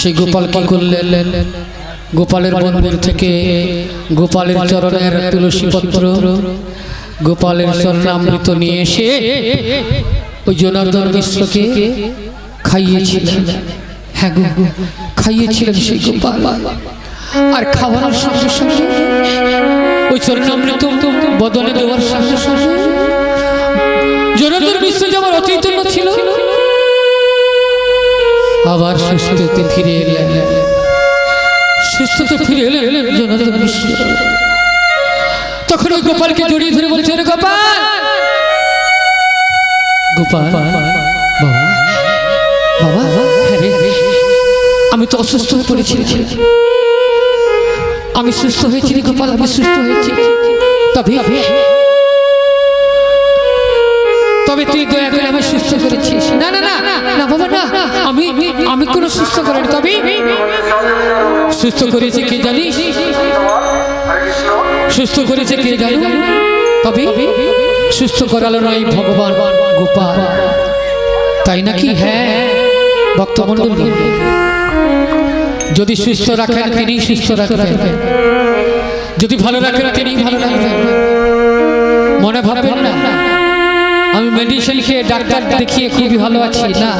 Speaker 1: সেই গোপাল কি করলেন, গোপালের মন্দির থেকে গোপালের চরণের তুলসী পত্র, গোপালের চরণামৃত নিয়ে এসে ওই জনার্দন মিশ্রকে খাইয়েছিলেন। হ্যাঁ গো, খাইয়েছিলেন সেই গোপাল। আর খাওয়ানোর সঙ্গে সঙ্গে ওই চরণামৃত বদলে দেওয়ার সঙ্গে সঙ্গে জনার্দন মিশ্র যেমন অচৈতন্য ছিল আবার সুস্থতে ফিরে এলেন, সুস্থতে ফিরে এলেন জনার্দন মিশ্র। তখন ওই গোপালকে জড়িয়ে ধরে বলছে, রে গোপাল, গোপাল বাবা, বাবা, হ্যাঁ রে, আমি তো অসুস্থ হয়ে পড়েছি, আমি সুস্থ হয়েছি রে গোপাল, আমি সুস্থ হয়েছি। তবে তুই দয়া করে আমি সুস্থ করেছিস। না না না না বাবা, না, আমি কোনো সুস্থ করিনি। তবে সুস্থ করেছে কে জানিস, সুস্থ করেছে কে জানি, তবে সুস্থ করালো নয় ভগবান গোপাল, তাই নাকি? হ্যাঁ ভক্তমণ্ডলী, যদি সুস্থ রাখেন তিনি সুস্থ রাখবেন, যদি ভালো রাখেন তিনি ভালো রাখবেন। মনে ভাববেন না আমি মেডিসিন খেয়ে ডাক্তার দেখিয়ে খুবই ভালো আছি, না,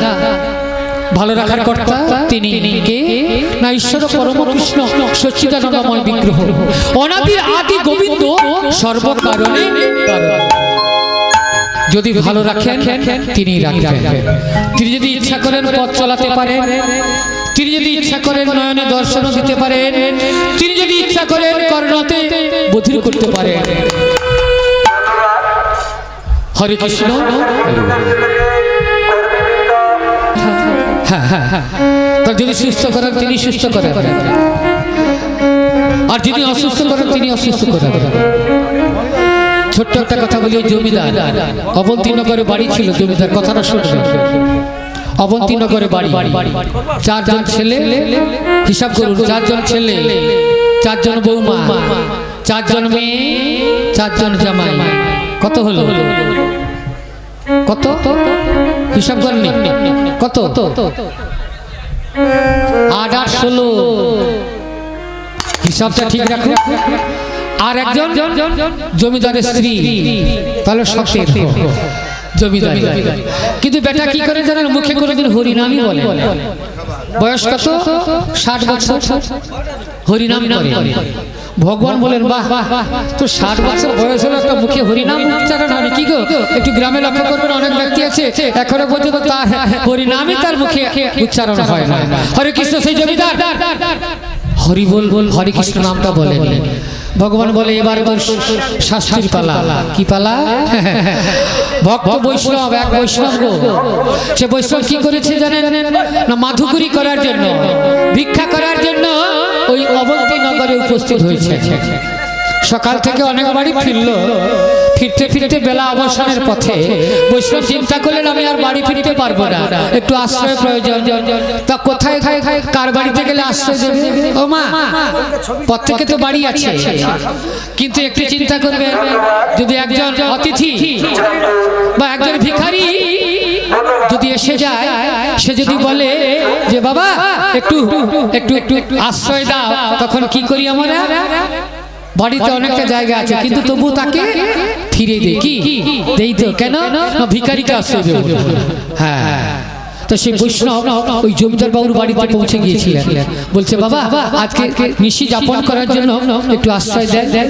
Speaker 1: ভালো রাখার কর্তা তিনি কে না, ঈশ্বর পরম কৃষ্ণ সচ্চিদানন্দময় বিগ্রহ, অনাদি আদি গোবিন্দ, সর্বকারণে কারণ। যদি ভালো রাখেন তিনি রাখবেন, তিনি যদি ইচ্ছা করেন পথ চলাতে পারেন, তিনি যদি ইচ্ছা করেন নয়নে দর্শন দিতে পারেন, তিনি যদি ইচ্ছা করেন কর্ণতে বধির করতে পারেন। হরে কৃষ্ণ। তার যদি সুস্থ করেন তিনি সুস্থ করেন, আর যদি অসুস্থ করেন তিনি অসুস্থ করেন। ছোট্ট একটা কথা বলি, জমিদার অবন্তীনগরে বাড়ি ছিল, জমিদার কথাটা শুনবেন। অবন্তীনগরে বাড়ি, 4 জন ছেলে, হিসাব করুন, 4 জন ছেলে, 4 জন বৌমা, 4 জন মেয়ে, 4 জন জামাই, কত হলো? কত হিসাব করেননি? কত? 8 আর 16, হিসাবটা ঠিক রাখুন। আর একজন জমিদারের স্ত্রী, তাহলে 17 জমিদার। কিন্তু বেটা কি করে জানেন, মুখে কোনোদিন হরিনামই বলে। বয়স কত? 60 বছর, হরিনাম করে। ভগবান বলেন বাহ, তো 60 বছর বয়স হলো একটা মুখে হরিনাম উচ্চারণ হয় কি গো? একটু গ্রামে লক্ষ্য করবেন, অনেক ব্যক্তি আছে এখনো পর্যন্ত তার হরিনামই তার মুখে উচ্চারণ হয় না। হরে কৃষ্ণ সেই জমিদার হরি বল, হরে কৃষ্ণ নামটা বলেনি। ভগবান বলে এবার তোর শাস্তির পালা। কি পালা? ভক্ত বৈষ্ণব, এক বৈষ্ণব গো, সে বৈষ্ণব কি করেছে জানেন না, মাধুকরী করার জন্য, ভিক্ষা করার জন্য ওই অবন্তীনগরে উপস্থিত হয়েছে। সকাল থেকে অনেক বাড়ি ফিরল, ফিরতে ফিরতে বেলা অবসানের পথে বৈষ্ণব চিন্তা করলেন আমি আর বাড়ি ফিরতে পারবো না, একটু আশ্রয় প্রয়োজন। তা কোথায় কার বাড়িতে গেলে আশ্রয় দেবে? ও মা, প্রত্যেকে তো বাড়ি আছে, কিন্তু একটু চিন্তা করবেন, যদি একজন অতিথি বা একজন ভিখারি যদি এসে যায়, সে যদি বলে যে বাবা একটু একটু একটু আশ্রয় দাও, তখন কি করি আমরা? বাড়িতে অনেকটা জায়গা আছে, কিন্তু তবু তাকে ফিরে দেই। কি দেই? তো কেন না, ভিখারিকে আশ্রয় দেব। হ্যাঁ, তো সেই বৈষ্ণব ওই জমিদার বাবুর বাড়িতে পৌঁছে গিয়েছিলেন, বলছে বাবা আজকে নিশি যাপন করার জন্য একটু আশ্রয় দেন।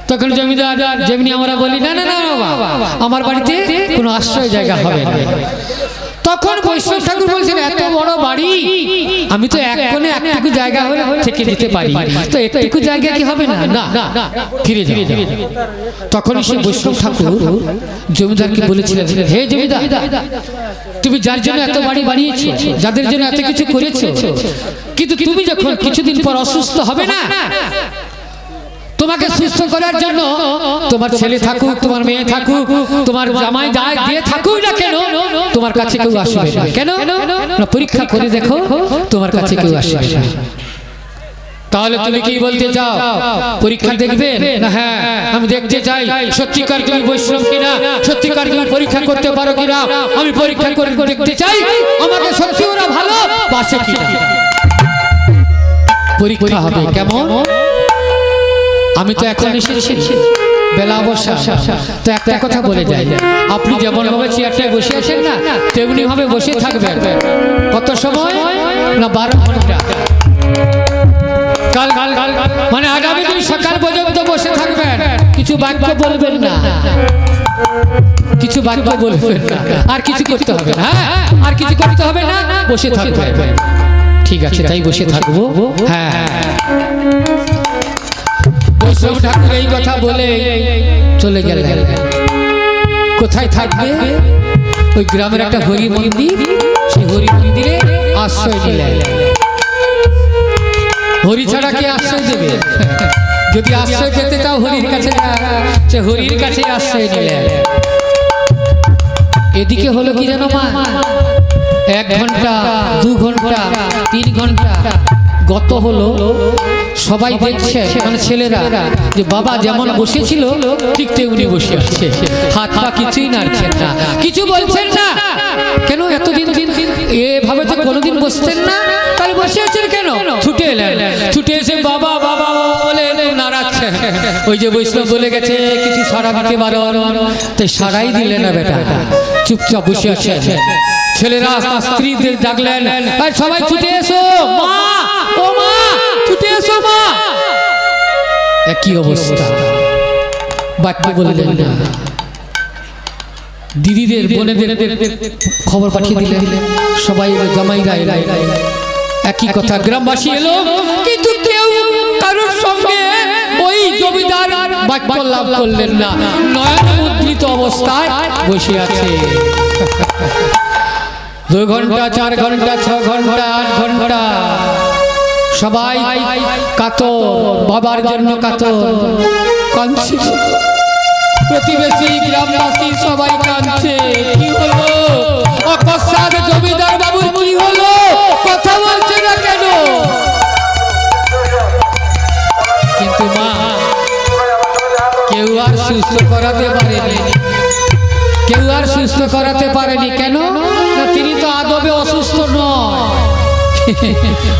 Speaker 1: তখন জমিদার যেমনি আমরা বলি না না না বাবা, আমার বাড়িতে কোনো আশ্রয় জায়গা হবে না। তখন বৈষ্ণব ঠাকুর বলছেন এত বড় বাড়ি, আমি তো এক কোণে একটুকু জায়গা হলে থেকে দিতে পারি, তো একটুকু জায়গা কি হবে না? না, ফিরে যাও। তখন সেই বৈষ্ণব ঠাকুর জমিদারকে বলেছিলেন, হে জমিদার, তুমি যার জন্য এত বাড়ি বানিয়েছো, যাদের জন্য এত কিছু করেছো, কিন্তু তুমি যখন কিছুদিন পর অসুস্থ হবে না, তোমাকে সুস্থ করার জন্য তোমার ছেলে থাকুক, তোমার মেয়ে থাকুক, তোমার জামাই যায় দিয়ে থাকুক না কেন, তোমার কাছে কেউ আসবে না। কেন না, পরীক্ষা করে দেখো, তোমার কাছে কেউ আসবে না। তাহলে তুমি কি বলতে চাও? পরীক্ষা দেখবে না? হ্যাঁ, আমি দেখতে চাই সত্যিকার তুমি বৈষ্ণব কিনা, সত্যিকার তুমি পরীক্ষা করতে পারো কিনা, আমি পরীক্ষা করে দেখতে চাই আমাকে সত্যি ওরা ভালো বাসে কিনা। পরীক্ষা হবে। কেমন? আমি তো এখন এসেছি, বেলা অবসর, তো একটা কথা বলে যাই, আপনি যেমন ভাবে চেয়ারটায় বসে আছেন না, তেমনি ভাবে বসে থাকবেন। কত সময়? না 12 ঘন্টা। কাল মানে আগামী দিন সকাল পর্যন্ত বসে থাকবেন, কিছু বাক্য বলবেন না, কিছু বাক্য বলবেন না, আর কিছু করতে হবে না। হ্যাঁ, আর কিছু করতে হবে না, বসে থাকবেন। ঠিক আছে, তাই বসে থাকবো। হ্যাঁ, বৈষ্ণব ঠাকুর এই কথা বলে চলে গেলেন। কোথায় থাকবে? ওই গ্রামের একটা হরি মন্দির, সেই হরি মন্দিরে আশ্রয় নিলেন। হরি ছাড়া কে আশ্রয় দেবে? যদি আশ্রয় পেতে চাও হরির কাছে, সে হরির কাছে আশ্রয় নিলেন। এদিকে হলো কি জানো মা, 1 ঘন্টা 2 ঘন্টা 3 ঘন্টা গত হলো। সবাই দেখছে, মানে ছেলেরা, যে বাবা যেমন বসেছিল ঠিক তেমনি বসে আছে, হাত পা কিছুই নাড়ছেন না, কিছু বলছেন না। কেন এতদিন এভাবে তো কোনোদিন বসতেন না, তাহলে বসে আছেন কেন? ছুটে এলেন, ছুটে এসে বাবা বাবা বলে নাড়াচ্ছে। ওই যে বৈষ্ণব বলে গেছে কিছু সাড়া দিতে বারণ, তাই সাড়াই দিলে না বেটা, চুপচাপ বসে আছে। ছেলেরা স্ত্রীদের ডাকলেন, সবাই ছুটে এসো, মা ও মা ছুটে এসো মা। একই অবস্থা, বাক্য বললেন না। দিদিদের বোনেদের খবর পাঠিয়ে দিলেন, সবাই জামাইরা এলো, একই কথা। গ্রামবাসী এলো, কিন্তু কেউ কারোর সঙ্গে ওই জমিদার বাক্য লাভ করলেন না, নয়ন মুদ্রিত অবস্থায় বসে আছে। 2 ঘন্টা 4 ঘন্টা 6 ঘন্টা 8 ঘন্টা সবাই কাতর, বাবার জন্য কাতর, কাঁদছে। প্রতিবেশী গ্রামবাসী সবাই কাঁদছে। কি হলো? অকস্মাৎ জমিদার বাবুর কি হলো? কথা বলছে না কেন? কিন্তু মা কেউ আর সুস্থ করাতে পারেনি, কেউ আর সুস্থ করাতে পারেনি। কেন? না, তিনি তো আদবে অসুস্থ নয়।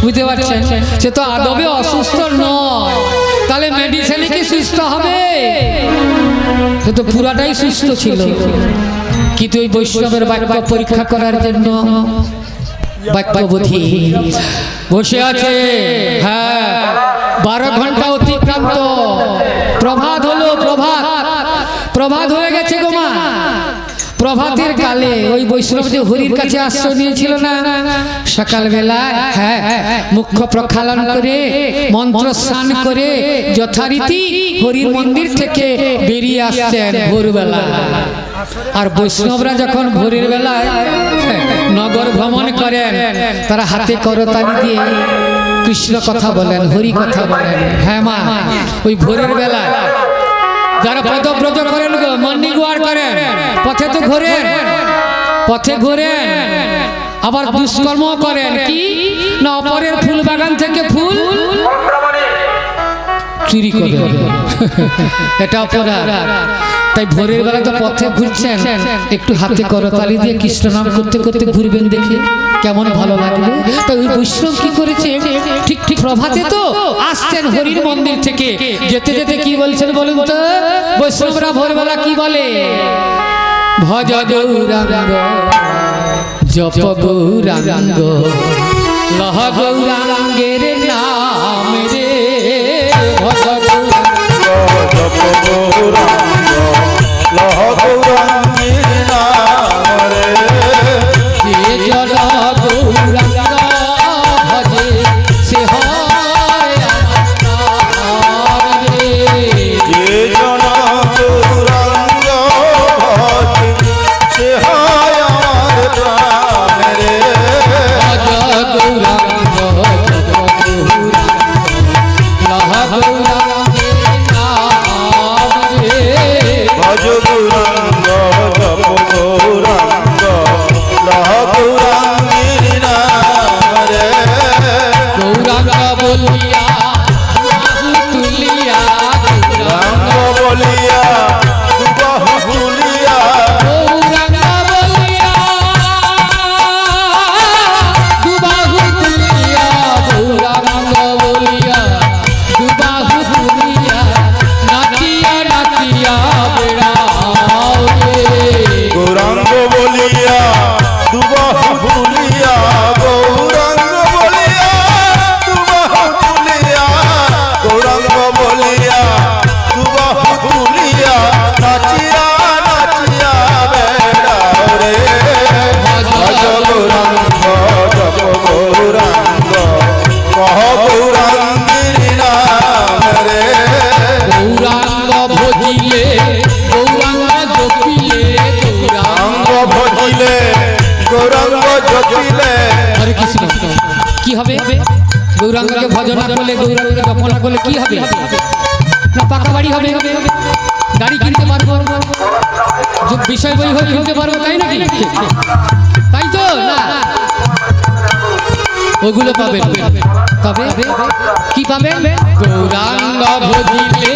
Speaker 1: বুঝতে পারছেন, সে তো আদবে অসুস্থ নয়, তাহলে মেডিসিনে কি সুস্থ হবে? সে তো পুরাটাই সুস্থ ছিল। কিন্তু ওই বৈষ্ণবের বাক্য পরীক্ষা করার জন্য বাক্যবোধী বসে আছে। হ্যাঁ, 12 ঘন্টা অতিক্রান্ত, প্রভাত হলো। প্রভাত হয়ে গেছে গো মা। প্রভাতের কালে ওই বৈষ্ণব যে হরির কাছে আশ্রয় নিয়েছিল না, সকালবেলা হ্যাঁ মুখ্য প্রক্ষালন করে মন্ত্র স্নান করে যথারীতি হরির মন্দির থেকে বেরিয়ে আসছেন ভোরবেলা। আর বৈষ্ণবরা যখন ভোরের বেলায় নগর ভ্রমণ করেন, তারা হাতে করতালি দিয়ে কৃষ্ণ কথা বলেন, হরি কথা বলেন। হ্যাঁ মা, ওই ভোরের বেলায় যারা পদব্রজ করেন, মর্নিং ওয়াক করেন, পথে তো ঘোরেন, পথে ঘোরেন, আবার দুষ্কর্ম করেন। কি না, অপরের ফুল বাগান থেকে ফুল চুরি করেন, এটা অপরাধ। তাই ভোরের বেলা তো পথে ঘুরছেন, একটু হাতে করতালি দিয়ে কৃষ্ণ নাম করতে করতে ঘুরবেন, দেখে কেমন ভালো লাগবে। তাই ওই বৈষ্ণব কি করেছে, ঠিক ঠিক প্রভাতে তো আসছেন হরির মন্দির থেকে, যেতে যেতে কি বলছেন বলুন তো? বৈষ্ণবরা ভোরবেলা কি বলে? ভজ গৌরাঙ্গ জপ গৌরাঙ্গ লহ গৌরাঙ্গের নাম রে, ভজ গৌরাঙ্গ
Speaker 3: জপ গৌরাঙ্গ লহ গৌরাঙ্গের নাম রে।
Speaker 1: যে জন গৌরাঙ্গ ভজে সে হয় আমার রে।
Speaker 3: যে জন গৌরাঙ্গ ভজে সে হয় আমার প্রাণ রে।
Speaker 1: ভজ গৌরাঙ্গ লহ গৌরাঙ্গের নাম রে।
Speaker 3: ভজ গৌরাঙ্গ দুবাহু তুলিয়া গৌরাঙ্গ বলিয়া দুবাহু তুলিয়া গৌরাঙ্গ বলিয়া দুবাহু তুলিয়া নাচিয়া নাচিয়া বেড়াও রে ভজ গৌরাঙ্গ জপ গৌরাঙ্গ কহ গৌরাঙ্গীর নাম রে
Speaker 1: গৌরাঙ্গ ভজিলে গৌরাঙ্গ জপিলে
Speaker 3: গৌরাঙ্গ ভজিলে গৌরাঙ্গ জপিলে
Speaker 1: হরে কৃষ্ণ। কি হবে? গৌরাঙ্গকে ভজন না করলে, গৌরাঙ্গকে জপ না করলে কি হবে? না পাকা বাড়ি হবে, গাড়ি কিনতে পারবো, বিষয় বই হয়ে কিনতে পারবো, তাই নাকি? তাই তো না, ওগুলো পাবে। তবে কি পাবে? গৌরাঙ্গ ভজিলে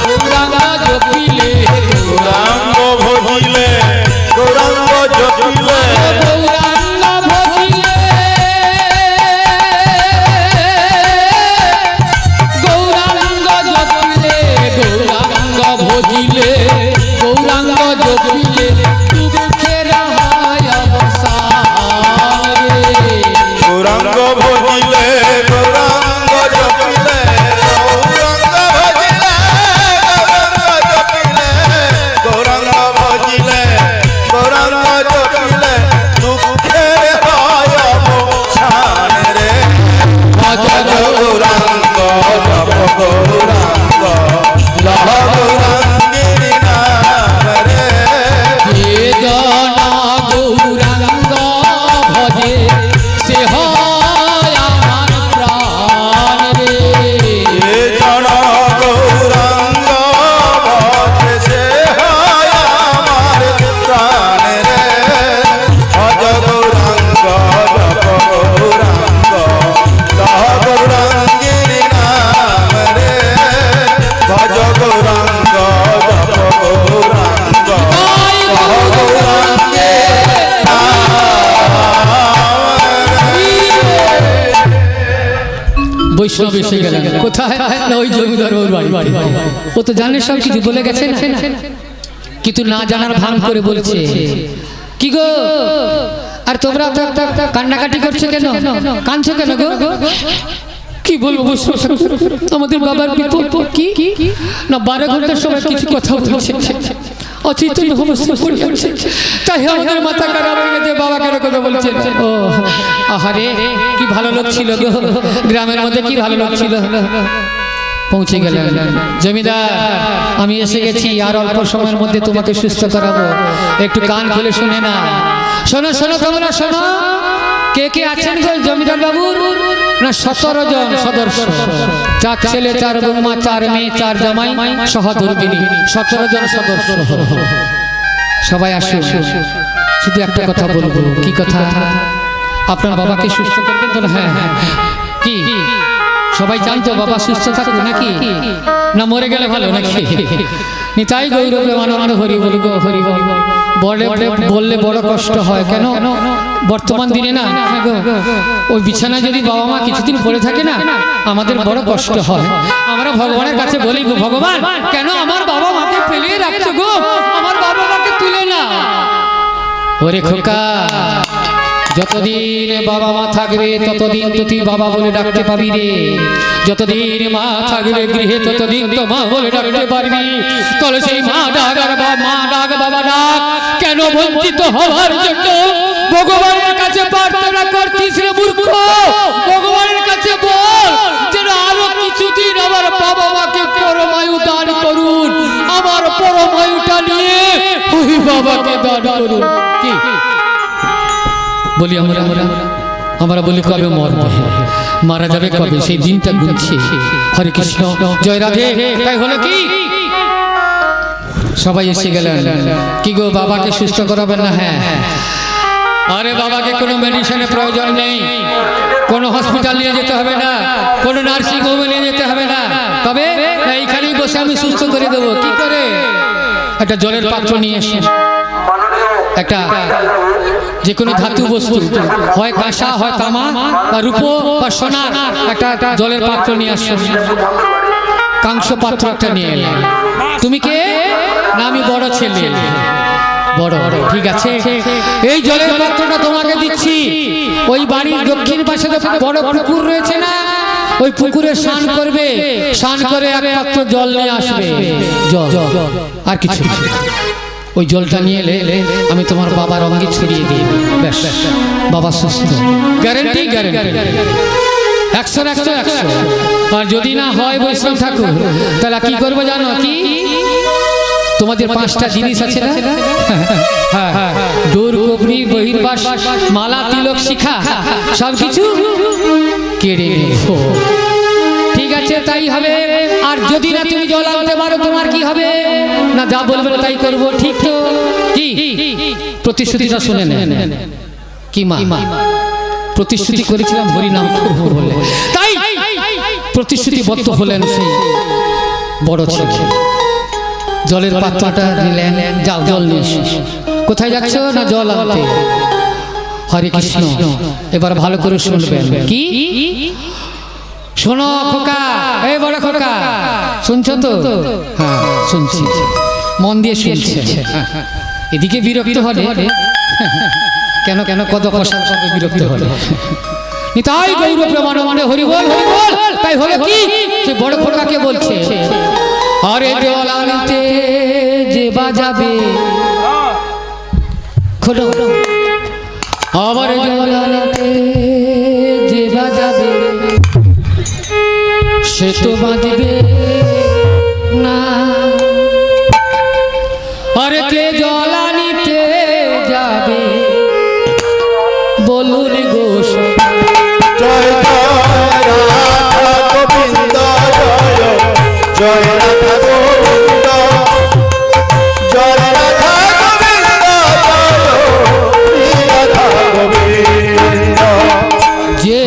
Speaker 1: গৌরাঙ্গ জপিলে
Speaker 3: গৌরাঙ্গ ভজিলে গৌরাঙ্গ জপিলে
Speaker 1: গৌরাঙ্গ ভজিলে গৌরাঙ্গ জপিলে গৌরাঙ্গ ভজিলে গৌরাঙ্গ জপিলে দুঃখের হয় অবসান রে।
Speaker 3: গৌরাঙ্গ ভজিলে গৌরাঙ্গ জপিলে গৌরাঙ্গ ভজিলে গৌরাঙ্গ জপিলে গৌরাঙ্গ ভজিলে গৌরাঙ্গ জপিলে দুঃখের হয় অবসান রে ভজ গৌরাঙ্গ জপ গৌরাঙ্গ লহ গৌরাঙ্গীর নাম রে
Speaker 1: যে জনা গৌরাঙ্গ ভজে সে হয় আমার প্রাণ রে।
Speaker 3: এ জন গৌরাঙ্গ ভজে সে হয় আমার প্রাণ রে ভজ গৌরাঙ্গ জপ গৌরাঙ্গ লহ গৌরাঙ্গীর নাম রে ভজ গৌরাঙ্গ জপ গৌরাঙ্গ লহ গৌরাঙ্গীর
Speaker 1: বৈষ্ণব এসে গেলেন কোথায়? না ওই জমিদার ওর বাড়িতে। ও তো জানে সব কিছু, বলে গেছে না, কিন্তু না জানার ভান করে বলছে কি গো, আর তোমরা কান্নাকাটি করছো কেন, কাঁদছো কেন গো? কি বলবো বৈষ্ণব ঠাকুর, আমাদের বাবার বিপদ। কি না 12 ঘন্টার সময় কিছু কথা বলছে, অচেতন অবস্থায় পড়ে আছে, তাই আমাদের মাথা খারাপ হয়ে গেছে। বাবা কেন কথা বলছে? ও আহারে, কি ভালো লোক ছিল গো, গ্রামের মধ্যে কি ভালো লোক ছিল। পৌঁছে গেলেন জমিদার, আমি এসে গেছি, আর অল্প সময়ের মধ্যে তোমাকে সুস্থ করাবো, একটু কান খুলে শুনে না। শোনো শোনো তোমরা শোনো, কে কে আছেন গো জমিদার বাবু? না 17 জন সদস্য, 4 ছেলে 4 বৌমা 4 মেয়ে 4 জামাই সহ দুর্বিনী, 17 জন সদস্য। সবাই আসুন, শুধু একটা কথা বলবো। কি কথা? আপনার বাবাকে সুস্থ করবেন তো? হ্যাঁ হ্যাঁ। কি সবাই চান তো বাবা সুস্থ থাকুক নাকি? না মরে গেলে ভালো নাকি? নিতাই গৌর প্রেমানন্দ হরি বল গো হরি বল। বললে বড় কষ্ট হয়, কেন বর্তমান দিনে না ওই বিছানায় যদি বাবা মা কিছুদিন পড়ে থাকে না, আমাদের বড় কষ্ট হয়। আমরা ভগবানের কাছে বলি, ভগবান কেন আমার বাবা মাকে ফেলে রাখছো গো, আমার বাবা মাকে তুলে না। ওরে খোকা, যতদিন বাবা মা থাকবে ততদিন তুই বাবা বলে ডাকতে পাবি রে, যতদিন মা থাকবে গৃহে ততদিন তো মা বলে ডাকতে পারবি। তাহলে সেই মা ডাক আর মা ডাক বাবা ডাক কেন বঞ্চিত হওয়ার জন্য ভগবানের কাছে প্রার্থনা করছিস রে মূর্খ? ভগবানের কাছে বল যেন আরো কিছুদিন আমার বাবা মাকে পরমায়ু দান করুন, আমার পরমায়ুটা নিয়ে ওই বাবাকে দান করুন। কি বলি আমরা বলি কবে মরবে, মারা যাবে কবে, সেই দিনটা গুনছি। হরে কৃষ্ণ, জয় রাধে। তাই হলো কি, সবাই এসে গেলেন। কি গো বাবাকে সুস্থ করাবেন না? হ্যাঁ। আরে বাবাকে কোনো মেডিসিনের প্রয়োজন নেই, কোনো হসপিটাল নিয়ে যেতে হবে না, কোনো নার্সিং হোমে নিয়ে যেতে হবে না, তবে এইখানেই বসে আমি সুস্থ করে দেবো। কি করে? একটা জলের পাত্র নিয়ে এসে, একটা যে কোনো ধাতু বস্তু, হয় কাঁসা হয় তামা বা রূপো বা সোনা, একটা জলের পাত্র নিয়ে আসো। কাংস পাত্র একটা নিয়ে এলেন। তুমি কে? না আমি বড় ছেলে। বড় ঠিক আছে। এই জলের পাত্রটা তোমাকে দিচ্ছি। ওই বাড়ির দক্ষিণ পাশে তো বড় পুকুর রয়েছে না, ওই পুকুরে স্নান করবে, স্নান করে এক পাত্র জল নিয়ে আসবে, জল আর কিছু। ওই জলটা নিয়ে এলে আমি তোমার বাবার অঙ্গে ছড়িয়ে দিই, ব্যাস বাবা সুস্থ, গ্যারেন্টি গ্যারেন্টি, 100 আর যদি না হয় বৈষ্ণব ঠাকুর তাহলে কি করবো জানো? কি তোমাদের 5টা জিনিস আছে না, দূর কবরি বহির্বাস মালা তিলক শিখা সব কিছু কেড়ে নেব, ঠিক আছে? তাই হবে। আর যদি না তুমি জল আনতে পারো তোমার কি হবে? না যা বলবে তাই করব, ঠিক তো? কি প্রতিশ্রুতিটা শুনে নেন। কি মা প্রতিশ্রুতি করেছিলাম হরিনাম করব বলে, তাই প্রতিশ্রুতিবদ্ধ হলেন সেই বড় ছেলে। জলের পাত্রটা নিলেন, যাও জল নিয়ে এসো। কোথায় যাচ্ছ? না জল আনতে। হরে কৃষ্ণ। এবার ভালো করে শুনবেন। কি শোনো খোকা, এই বড় খোকা, শুনছো তো? হ্যাঁ শুনছি, মন দিয়ে শুনছে। এদিকে বিরক্ত হলে কেন কেন কত কষা বিরক্ত হলে তাই গৌর প্রেমানন্দে হরি বল হরি বল। তাই হলো কি, সে বড় খোকাকে বলছে, আরে জল আনতে যে বাজাবে খোলো, আবার জল আনতে যে বাজাবে সে তো বাজবে না। আরে কে জল আনিতে যাবে বলুন গোস।
Speaker 3: জয় জয় রাধা গোবিন্দ, জয় রাধা গোবিন্দ, জয় রাধা গোবিন্দ, জয় রাধা গোবিন্দ।
Speaker 1: যে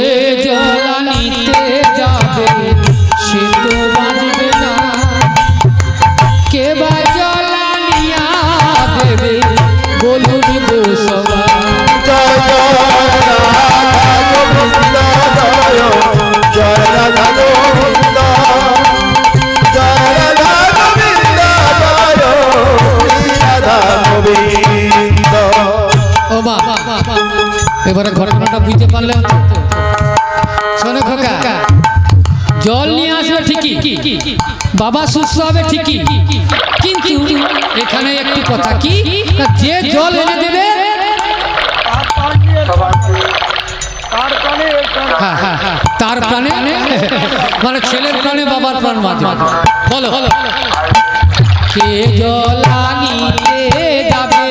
Speaker 1: জল আনিতে যাবে সে তো বাজবে না, কে বা জল আনিয়া দেবে বলুন গোসবা।
Speaker 3: জয় জয় রাধা গোবিন্দ, জয় রাধা গোবিন্দ, জয় রাধা গোবিন্দ, জয় রাধা গোবিন্দ।
Speaker 1: ও মা, এবারে ঘটনাটা বুঝতে পারলাম তো? শোনো খোকা, জল নিয়ে আসবে ঠিকই, বাবা সুস্থ হবে ঠিকই, কিন্তু এখানে একটি কথা, কি না, যে জল এনে দেবে তার প্রাণে, মানে ছেলের প্রাণে বাবার প্রাণ বাঁচবে। বলো কে জল আনিতে যাবে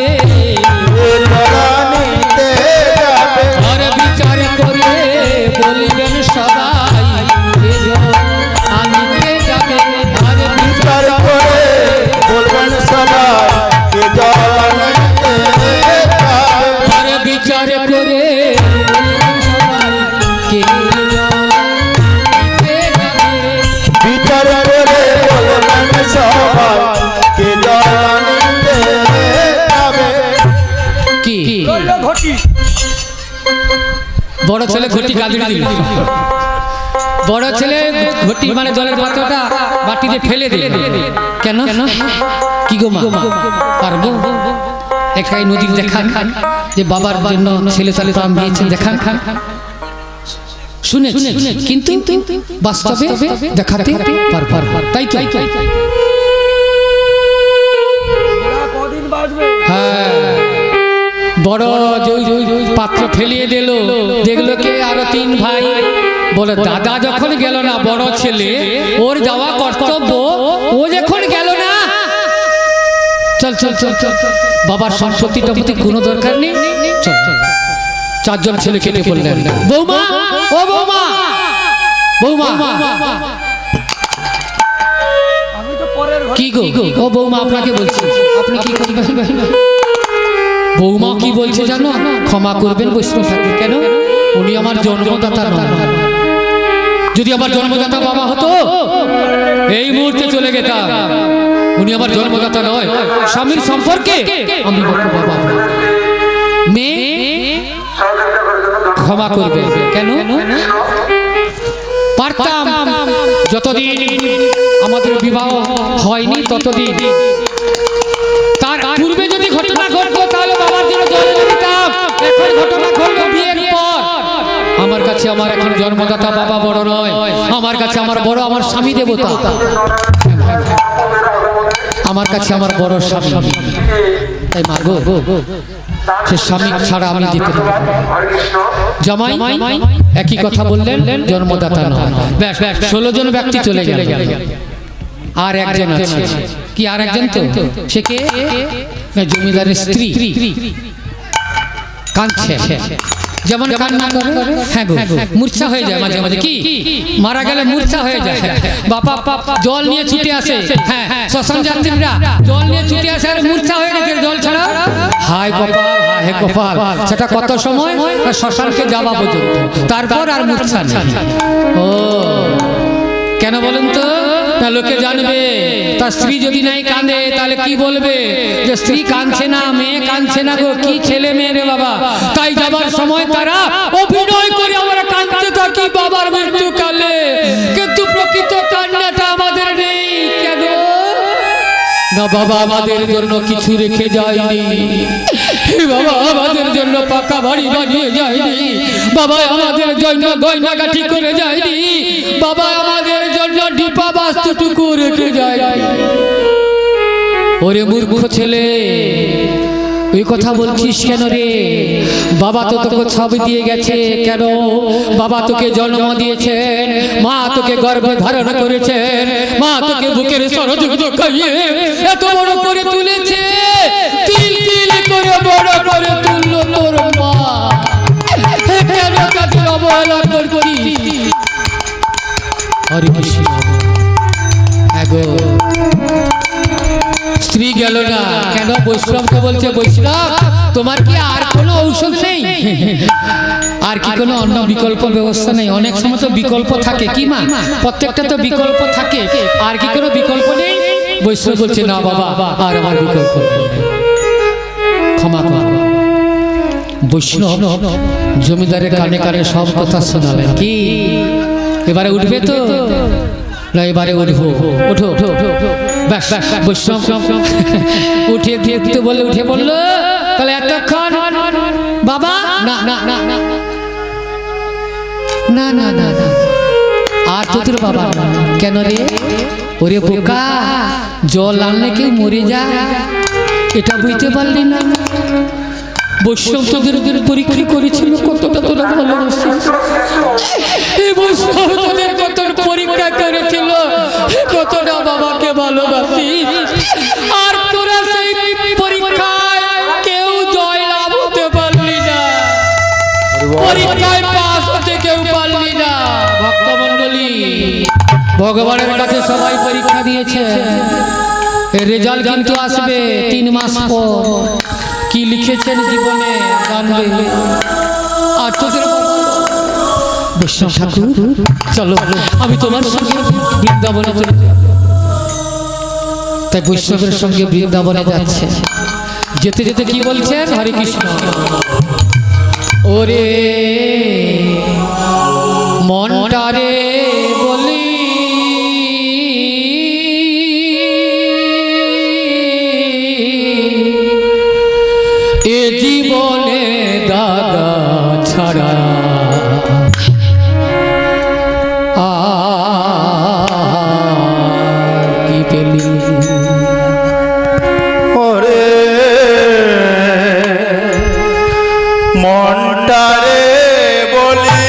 Speaker 1: আর বিচার করে বলিবেন সবাই, কে জল আনিতে যাবে আর বিচার
Speaker 3: করে বলবেন সবাই, কে জল আনিতে যাবে।
Speaker 1: আর বিচার করে কে জল আনিতে যাবে,
Speaker 3: বিচার করে বলবেন সবাই, কে জল আনিতে যাবে।
Speaker 1: কি বড় ছেলে ঘটি গাদি দিল, বড় ছেলে ঘটি মানে জলের পাত্রটা বাটিতে ফেলে দিল। কেন? কি গো মা পারবো? একাই নদীর দেখান যে বাবার জন্য ছেলে ছেলে প্রাণ দিয়েছেন, দেখান। শুনে কিন্তু বাস্তবে দেখাতে পারবার, তাই তো? হ্যাঁ, বড় পাত্র ফেলিয়ে দিল, দেখলো কে আরো 3 ভাই। বলে দাদা যখন গেল না, বড় ছেলে ওর যাওয়া কর্তব্য, ও যখন গেল না, চল চল চল চল, বাবার সম্পত্তিটা প্রতি কোনো দরকার নেই, চল। 4 জন ছেলে কেটে পড়লেন। বৌমা, ও বৌমা, বৌমা, কি গো? ও বৌমা আপনাকে বলছি, আপনি কি করবেন? বৌমা কি বলছে জানো? ক্ষমা করবেন বৈষ্ণব ঠাকুর। কেন? উনি আমার জন্মদাতা নন। যদি আমার জন্মদাতা বাবা হতো এই মুহূর্তে চলে যেতাম। উনি আমার জন্মদাতা নয়, স্বামীর সম্পর্কে আমি বাবা। মেয়ে ক্ষমা করবে কেন? পারতাম, যতদিন আমাদের বিবাহ হয়নি ততদিন, তার পূর্বে যদি ঘটনা ঘটত কাছে আমার এখন জন্মদাতা বাবা বড় নয়, আমার কাছে আমার বড় আমার স্বামী দেবতা, আমার কাছে আমার বড় স্বামী। তাই মা গো, সে স্বামী ছাড়া আমি দিতে পারবো না। জামাই একই কথা বললেন, জন্মদাতা নয়। ব্যাস 16 জন ব্যক্তি চলে গেল, আর একজন আছে। কি আর একজন? তো সে কে? জমিদারের স্ত্রী। কাঁদছে, যেমন কান্না করে, হ্যাঁ গো, মূর্ছা হয়ে যায় মাঝে মাঝে। কি মারা গেলে মূর্ছা হয়ে যায়। বাবা জল নিয়ে ছুটে আসে, হ্যাঁ শ্মশান যাত্রীরা জল নিয়ে ছুটে আসে, আর মূর্ছা হয়ে গেছে জল ছাড়া। হায় কপাল, হায় কপাল। সেটা কত সময়? শ্মশানকে যাওয়া পর্যন্ত, তারপর আর মূর্ছা নেই। ও কেন বলুন তো? না লোকে জানবে, তার স্ত্রী যদি নাই কাঁদে তাহলে কি বলবে? যে স্ত্রী কাঁদছে না, মেয়ে কাঁদছে না গো, কি ছেলে মেয়ে রে বাবা। তাই যাবার সময় তারা অভিনয় করে আমরা কাঁদতে থাকি বাবার মৃত্যুকালে, কিন্তু প্রকৃত কান্নাটা আমাদের নেই। কেন না? বাবা আমাদের জন্য কিছু রেখে যায়নি, বাবা আমাদের জন্য পাকা বাড়ি বানিয়ে যায়নি, বাবা আমাদের জন্য গয়নাগাটি করে যায়নি, বাবা আমাদের জন্য ডিপা বাস্তুটুকু রেখে যায়নি। ওরে মূর্খ ছেলে, ওই কথা বলছিস কেন রে? বাবা তো তোকে ছবি দিয়ে গেছে। কেন? বাবা তোকে জন্ম দিয়েছেন, মা তোকে গর্ভে ধারণ করেছেন, মা তোকে বুকের সরযুক্ত খাইয়ে এত বড় করে তুলেছে, তিল তিল করে বড় করে তুললো তোর মা। কেন তাকে অবহেলা করছিস? হরে কৃষ্ণ। এগো স্ত্রী গেল না কেন? বৈষ্ণবকে বলছে, বৈষ্ণব তোমার কি আর কোনো ঔষধ নেই? আর কি কোনো অন্য বিকল্প ব্যবস্থা নেই? অনেক সময় তো বিকল্প থাকে, কি মা? প্রত্যেকটা তো বিকল্প থাকে, আর কি কোনো বিকল্প নেই? বৈষ্ণব বলছে, না বাবা, আর আমার বিকল্প নেই, ক্ষমা কর। বৈষ্ণব জমিদারের কানে কানে সব কথা শোনালেন। কি এবারে উঠবে তো? না এবারে উঠবো। ওঠো। ব্যাস বৈষ্ণব উঠে দেখতে বললে, উঠে বললো, তাহলে এতক্ষণ বাবা না না না না না না না আর তোদের বাবা না। কেন রে? ওরে বোকা, জল আনলে কেউ মরে যায়, এটা বুঝতে পারলি না? বৈষ্ণব তোদের পরীক্ষা করেছিল কতটা তোরা ভালোবাসিস। এই বৈষ্ণব তোদের কত পরীক্ষা করেছিল কতটা বাবাকে ভালোবাসিস, আর তোরা সেই পরীক্ষায় কেউ জয় লাভ হতে পারলি না, পরীক্ষায় পাস হতে কেউ পারলি না। ভক্তমণ্ডলী, ভগবানের কাছে সবাই পরীক্ষা দিয়েছে, এর রেজাল্ট কিন্তু আসবে 3 মাস পর। কি লিখেছেন জীবনে জানবে। আর তোদের বৈষ্ণব ঠাকুর, চলো আমি তোমার সঙ্গে বৃন্দাবনে চলে যাব। তাই বৈষ্ণবের সঙ্গে বৃন্দাবনে যাচ্ছে। যেতে যেতে কি বলছেন? হরে কৃষ্ণ। ওরে মনটারে বলি, এ জীবনে দাগা ছাড়া আর কি পেলি?
Speaker 3: ওরে মনটারে বলি,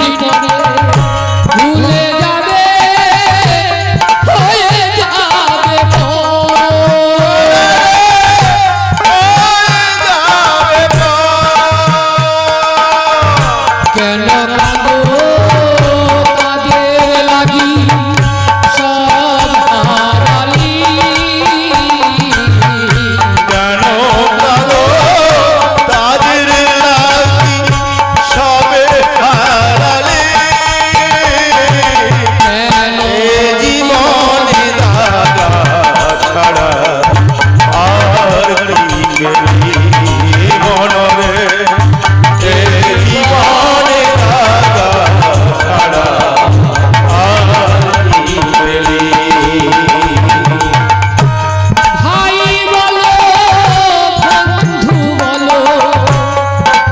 Speaker 1: দিন পরে ভুলে যাবে হয়ে যাবে কেন কাঁদো কাঁদের লাগি সব হারালি
Speaker 3: কেন কাঁদো তাদের লাগি সবে হারালে
Speaker 1: কেন
Speaker 3: এ জীবনে দাদা ছাড়া আর কি গেলি মনরে এ জীবনে দাদা ছাড়া আর কি গেলি
Speaker 1: ভাই বলো বন্ধু বলো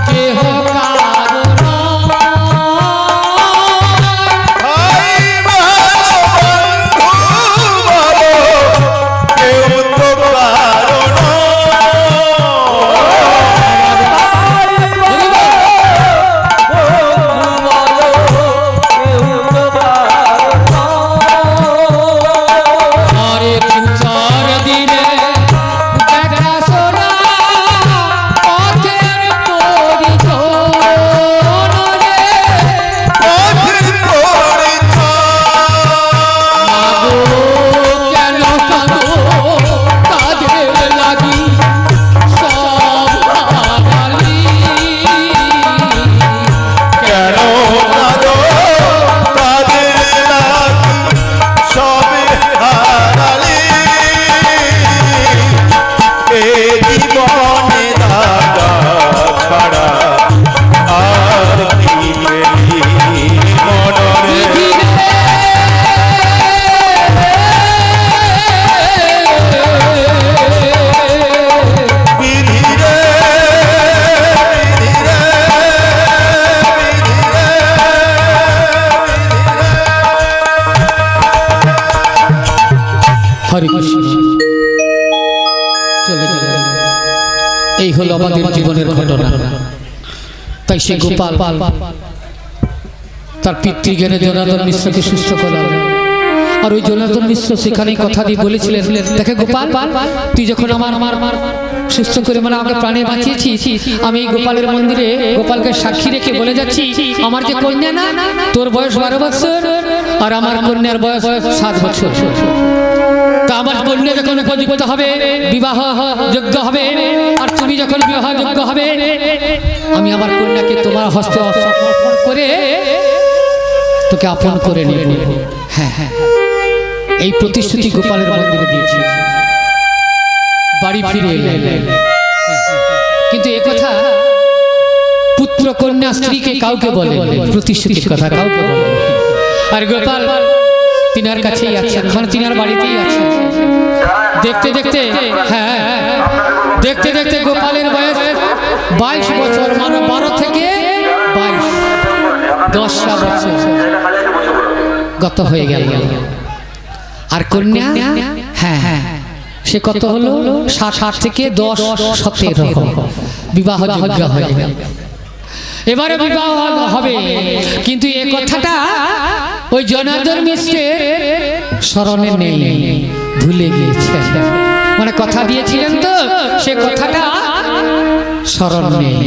Speaker 1: কেহ কারো
Speaker 3: ভাই ভালো বন্ধু বলো কেউ তো কারণ
Speaker 1: আরে তুষার দিনে দেখা শোনা পথের পরিচয় রে
Speaker 3: পথের পরিচয়
Speaker 1: আগো কেন কাঁদো কাঁদের লাগি সব হারালি
Speaker 3: কেন কাঁদো তাদের লাগি সবে হারালে এ জীবনে দাদা ছাড়া আর কি পেলি মনরে বিধিরে বিধিরে
Speaker 1: হরে কৃষ্ণ চলে গেলেন। এই হলো আমাদের জীবনের ঘটনা। তাই সে গোপাল তার পিতৃজ্ঞানে জনার্দন মিশ্রকে সুস্থ করলেন। আর ওই জনার্দন মিশ্র সেখানেই কথা দিয়ে বলেছিলেন, দেখে গোপাল, তুই যখন আমার সুস্থ করে মানে আমাকে প্রাণে বাঁচিয়েছিস, আমি এই গোপালের মন্দিরে গোপালকে সাক্ষী রেখে বলে যাচ্ছি, আমার যে কন্যা না, তোর বয়স 12 বছর আর আমার কন্যার বয়স 7 বছর। তা আমার কন্যা যখন উপযুক্ত হবে, বিবাহ যোগ্য হবে, আর তুমি যখন বিবাহ যোগ্য হবে, আমি আমার কন্যাকে তোমার হস্তে অর্পণ করে তোকে আপন করে নেব। হ্যাঁ হ্যাঁ, এই প্রতিশ্রুতি গোপালের মন্দিরে দিয়েছি। বাড়ি ফিরে এলেন, কিন্তু এ কথা পুত্র কন্যা স্ত্রীকে কাউকে বলে, প্রতিশ্রুতির কথা কাউকে বলে। আর গোপাল তিনার কাছেই আছেন, মানে তিনার বাড়িতেই আছেন। দেখতে দেখতে, হ্যাঁ দেখতে দেখতে গোপালের বয়স 22 বছর, মানে 12 থেকে 22, 10টা বছর গত হয়ে গেল। আর কন্যা, হ্যাঁ হ্যাঁ, সে কত হলো? 7 থেকে 10, 17 বিবাহ যোগ্য হয়ে গেল। এবারে বিবাহ হবে, কিন্তু এ কথাটা ওই জনার্দন মিশ্রের স্মরণে নেই, ভুলে গিয়েছেন। মানে কথা দিয়েছিলেন তো, সে কথাটা স্মরণ নেই।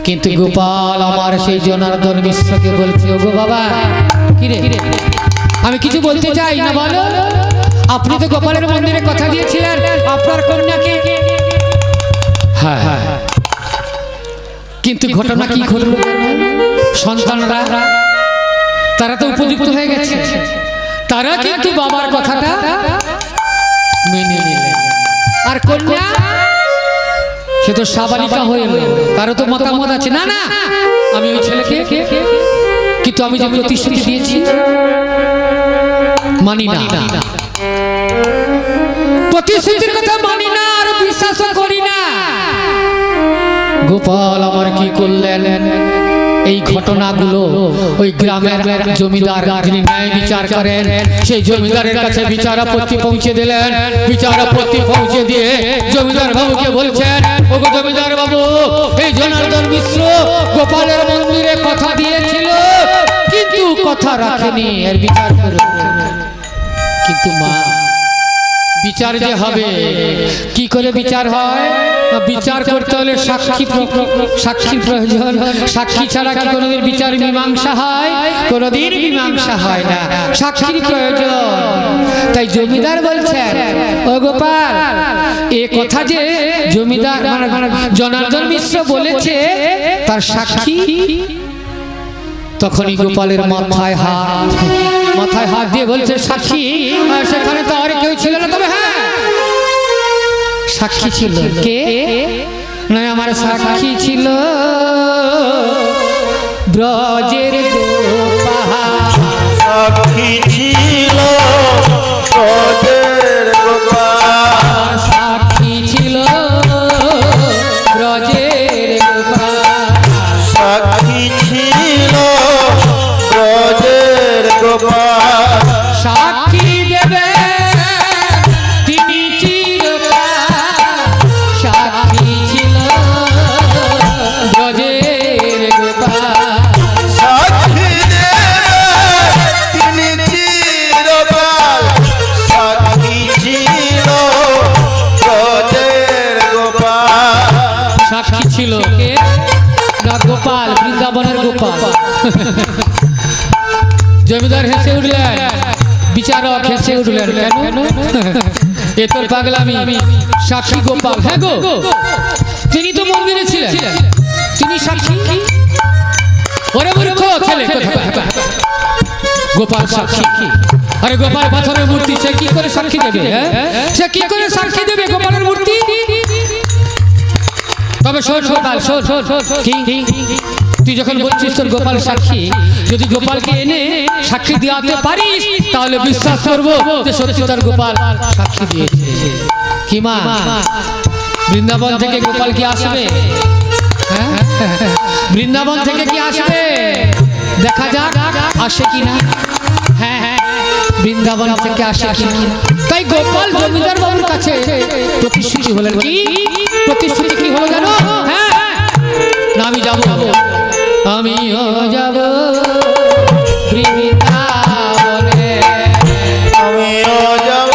Speaker 1: কিন্তু গোপাল আমার সেই জনার্দন মিশ্রকে বলছে, ওগো বাবা, কিরে আমি কিছু বলতে চাই না, বলো। আপনি তো গোপালের মন্দিরে কথা দিয়েছিলেন আপনার কন্যাকে। হ্যাঁ হ্যাঁ, কিন্তু ঘটনা কি ঘটল? সন্তানরা তারা তো উপযুক্ত হয়ে গেছে, তারা কিন্তু বাবার কথাটা মেনে নিলেন। আর কন্যা, সে তো সাবালিকা হয়ে এলো, তারও তো মতামত আছে, না না আমি ওই ছেলেকে, কিন্তু আমি যে প্রতিশ্রুতি দিয়েছি মানি না, প্রতিশ্রুতির কথা মানি না, আর বিশ্বাসও করি না। গোপাল আমার কি করলেন? এই ঘটনাগুলো ওই গ্রামের জমিদার যিনি ন্যায় বিচার করেন সেই জমিদারের কাছে বিচারাপত্তি পৌঁছে দিলেন। বিচারাপত্তি পৌঁছে দিয়ে জমিদার বাবুকে বলছেন, ওগো জমিদার বাবু, এই জনার্দন মিশ্র গোপালের মন্দিরে কথা দিয়েছিল কিন্তু কথা রাখেনি, এর বিচার করো। কিন্তু মা, বিচার যে হবে কি করে বিচার হয়? বিচার করতে হলে সাক্ষী প্রয়োজন। সাক্ষী ছাড়া কি কোনোদিন বিচার মীমাংসা হয়? কোনোদিন মীমাংসা হয় না, সাক্ষীর প্রয়োজন। তাই জমিদার বলছেন, ও গোপাল, এ কথা যে জমিদার মানে জনার্দন মিশ্র বলেছে তার সাক্ষী। তখনই গোপালের মাথায় হাত দিয়ে বলছে, সাক্ষী সেখানে তো আর কেউ ছিল না, তবে হ্যাঁ সাক্ষী ছিল। কে? না, আমার সাক্ষী ছিল ব্রজের গোপাল।
Speaker 3: সাক্ষী ছিল ব্রজের গোপাল।
Speaker 1: সাক্ষী ছিল ব্রজের গোপাল।
Speaker 3: সাক্ষী ছিল ব্রজের গোপাল।
Speaker 1: সাক্ষী দেবে তিনি চিরকাল। সাক্ষী ছিল ব্রজের গোপাল।
Speaker 3: সাক্ষী দেবে তিনি চিরকাল। সাক্ষী ছিল ব্রজের গোপাল।
Speaker 1: সাক্ষী ছিল কে? না, গোপাল, বৃন্দাবনের গোপাল। জমিদার হেসে উঠলেন, বিচারক হেসে উঠলেন। কেন? এ তোর পাগলামি। সাক্ষী গোপাল? হ্যাঁ গো, তিনি তো মন্দিরে ছিলেন, তিনি সাক্ষী। ওরে মূর্খ ছেলে, গোপাল সাক্ষী? আরে গোপাল পাথরের মূর্তি, সে কি করে সাক্ষী দেবে? সে কি করে সাক্ষী দেবে গোপালের মূর্তি? তবে শোন গোপাল, শোন, তুই যখন বলছিস তোর গোপাল সাক্ষী, যদি গোপালকে এনে সাক্ষী দিয়াতে পারিস তাহলে বিশ্বাস করবো যে সত্যি তার গোপাল সাক্ষী দিয়েছে। কি মা, বৃন্দাবন থেকে গোপাল কি আসবে? বৃন্দাবন থেকে কি আসবে? দেখা যাক আসে কিনা। হ্যাঁ হ্যাঁ, বৃন্দাবন থেকে আসে কিনা। তাই গোপাল জমিদার বাবুর কাছে প্রতিশ্রুতি হলেন। কি প্রতিশ্রুতি? কি হলো জানো? হ্যাঁ, না আমি যাব, আমিও যাব বৃন্দাবনে।
Speaker 3: আমিও যাব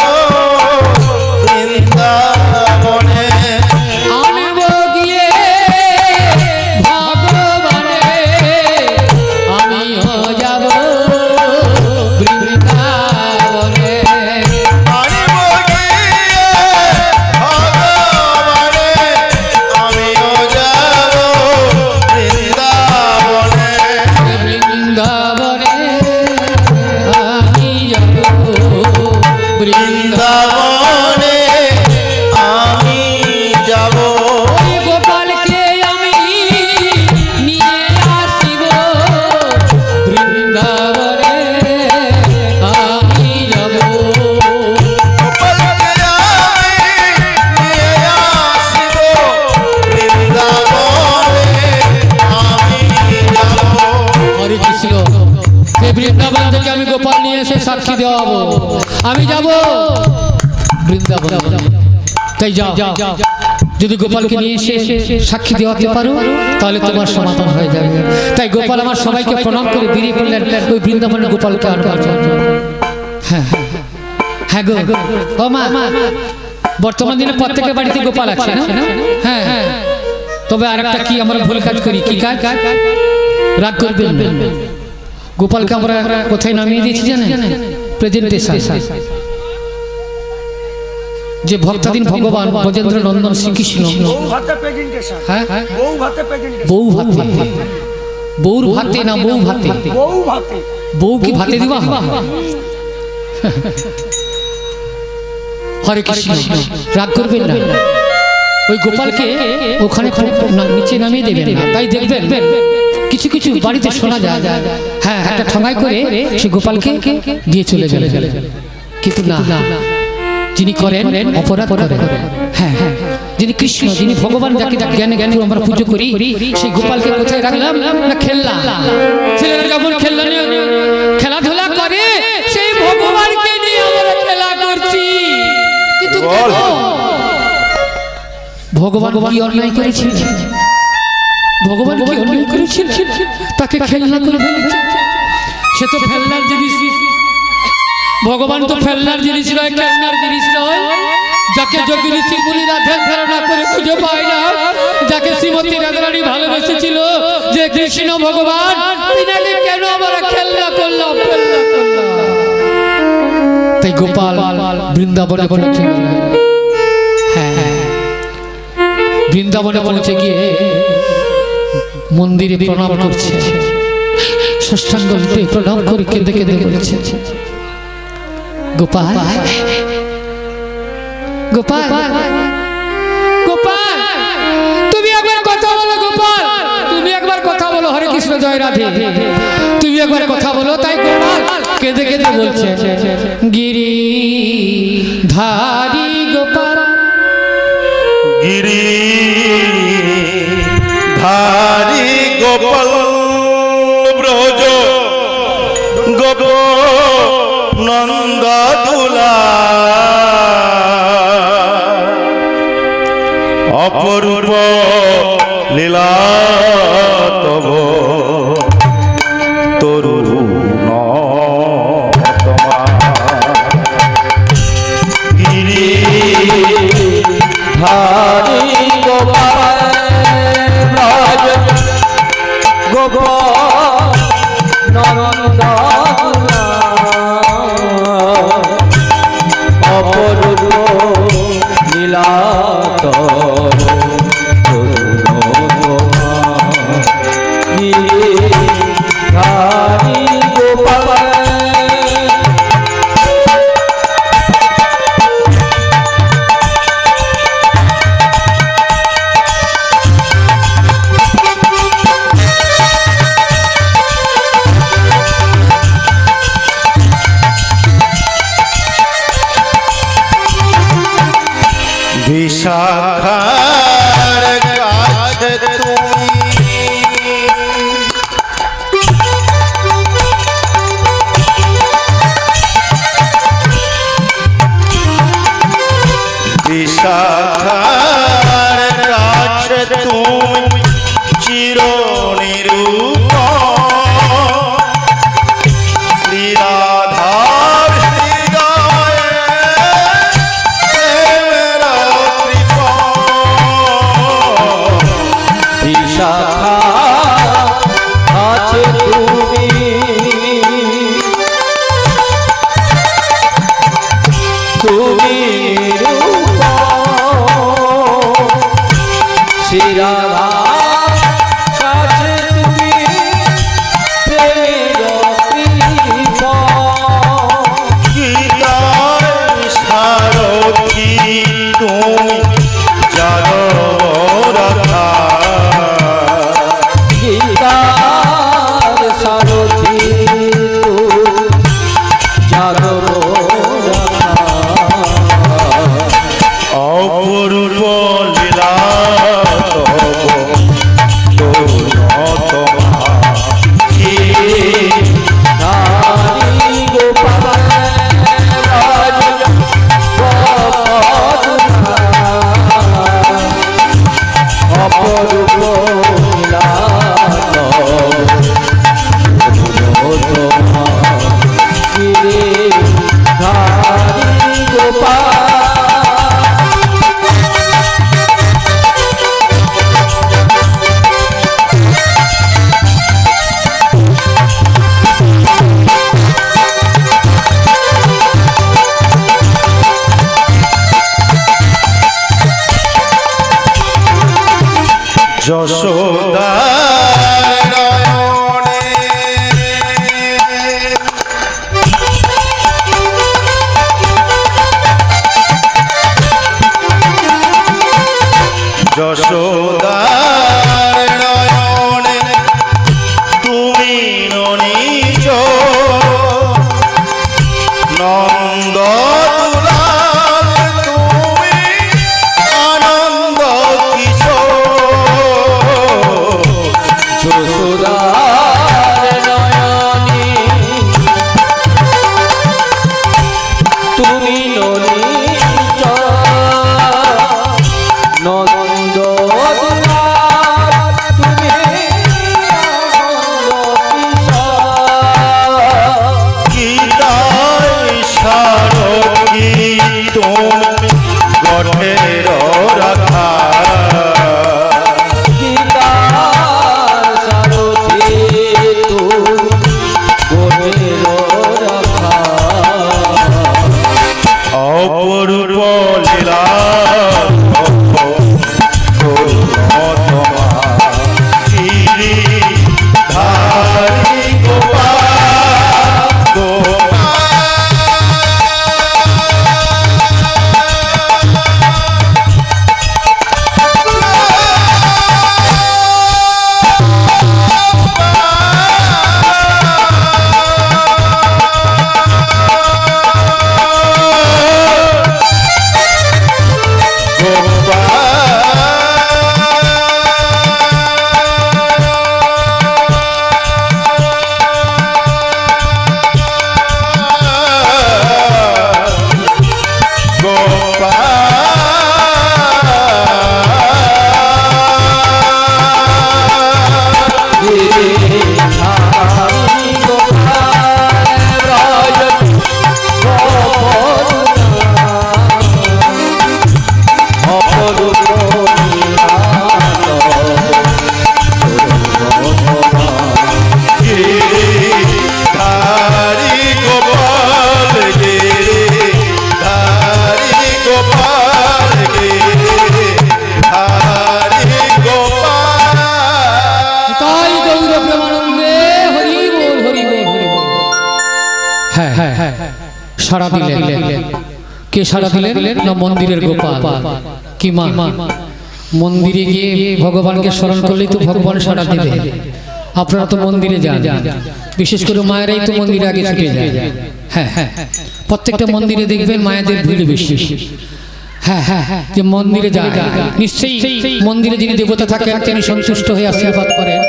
Speaker 3: বৃন্দাবনে।
Speaker 1: আনব গিয়ে ভগবানে। আমিও যাব বৃন্দাবনে।
Speaker 3: আনিব গিয়ে ভগবানে। আমিও যাব বৃন্দাবনে।
Speaker 1: বৃন্দাবনে আমি যাব,
Speaker 3: বৃন্দাবনে আমি যাব।
Speaker 1: ওই গোপালকে আমি নিয়ে আসিব বৃন্দাবনে আমি যাব।
Speaker 3: গোপালকে আমি নিয়ে আসিব বৃন্দাবনে আমি যাব।
Speaker 1: হরে কৃষ্ণ। সেই বৃন্দাবন থেকে আমি গোপাল নিয়ে এসে সাক্ষী দেওয়াবো। আমি যাব বৃন্দাবন। তাই যাও, যদি গোপালকে নিয়ে এসে সাক্ষী দেওয়াতে পারো তাহলে তোমার সমাধান হয়ে যাবে। তাই গোপাল আমার সবাইকে প্রণাম করে বেরিয়ে পড়লেন ওই বৃন্দাবনের গোপালকে আনবার জন্য। হ্যাঁ হ্যাঁ গো, ও মা, বর্তমান দিনে প্রত্যেকের বাড়িতে গোপাল আছে না? হ্যাঁ, তবে আর একটা কি আমরা ভুল কাজ করি। কি কাজ? রাগ করবেন না, গোপালকে আমরা কোথায় নামিয়ে দিয়েছি জানেন? প্রেজেন্টেশন। যে ভক্তাধীন ভগবান ব্রজেন্দ্র নন্দন শ্রীকৃষ্ণ, হ্যাঁ বউ ভাতে, বউর ভাতে না বউ ভাতে, বউ কি ভাতে দিবা? হরে কৃষ্ণ, রাগ করবেন না, ওই গোপালকে ওখানে নিচে নামিয়ে দেবেন না। তাই দেখবেন কিছু কিছু বাড়িতে শোনা যায়, হ্যাঁ একটা ঠঙাই করে সে গোপালকে দিয়ে চলে গেলে। কিন্তু না, যিনি করেন অপরাধ করেন। হ্যাঁ, যিনি কৃষ্ণ, যিনি ভগবান, যাকে জ্ঞানে জ্ঞানে আমরা পুজো করি, সেই গোপালকে কোথায় রাখলাম না খেললাম। ছেলেরা যখন খেলাধুলা করে সেই ভগবানকে নিয়ে আমরা খেলা করছি। কিন্তু কেন? ভগবান কি অন্যায় করেছিল? ভগবান কি অন্যায় করেছিল? তাকে খেলনা করে ফেলেছে। সে তো ফেলনার জিনিস, ভগবান তো ফেলনার জিনিস নয়, খেলনার জিনিস নয়। যাকে যোগী ঋষি মুনিরা ধ্যান ধারণা করে খুঁজে পায় না, যাকে শ্রীমতী রাধারানী ভালোবেসেছিল, যে কৃষ্ণ ভগবান, তিনাকে কেন আমরা খেলনা করলাম? তাই গোপাল বৃন্দাবনে পৌঁছে গেল। হ্যাঁ, বৃন্দাবনে পৌঁছে গিয়ে মন্দিরে প্রণাম করছে, ষষ্ঠাঙ্গতে প্রণাম করে কেঁদে কেঁদে বলছে, গোপাল গোপাল গোপাল, তুমি একবার কথা বলো। গোপাল, তুমি একবার কথা বলো। হরে কৃষ্ণ, জয় রাধে। তুমি একবার কথা বলো। তাই গোপাল কেঁদে কেঁদে বলছে, গিরি ধারি গোপাল,
Speaker 3: গিরি ধারি গোপাল, ব্রজ গোপ নন্দ দুলা, অপরূপ লীলা তব তরুণ গিরি
Speaker 2: হরি গোপাল রাজ গোপাল নন্দ অপরূপ লীলা
Speaker 3: বিশাখার কাছে তুমি বিশাখার কাছে তুমি চির নিরূপ, শ্রী রাধার হৃদয়ে প্রেমের কৃপা।
Speaker 2: বিশাখা আছে তুমি, তুমি রূপ শ্রীরাধা কাছে তুমি প্রেমের কৃপা।
Speaker 3: গীতার সারথি তুমি জানো রাধা,
Speaker 2: গীতার সারথি যাদব
Speaker 3: অপরূপ লীলা যশোদার নয়নে যশোদার নয়নে তুমি ননিজ নন্দ দুলাল, তুমি আনন্দ
Speaker 1: হ্যাঁ হ্যাঁ সারা দিলেন। কে সারা দিলেন? না মন্দিরের গোপাল। কি মা? মন্দিরে গিয়ে ভগবানকে স্মরণ করলেই তো ভগবান সারা দেবে। আপনারা তো মন্দিরে যান, বিশেষ করে মায়েরাই তো মন্দিরে আগে ছুটে যায়। হ্যাঁ হ্যাঁ প্রত্যেকটা মন্দিরে দেখবেন মায়েদের ভিড় বেশি। হ্যাঁ হ্যাঁ যে মন্দিরে যায় নিশ্চয়ই মন্দিরে যিনি দেবতা থাকেন তিনি সন্তুষ্ট হয়ে আশীর্বাদ করেন।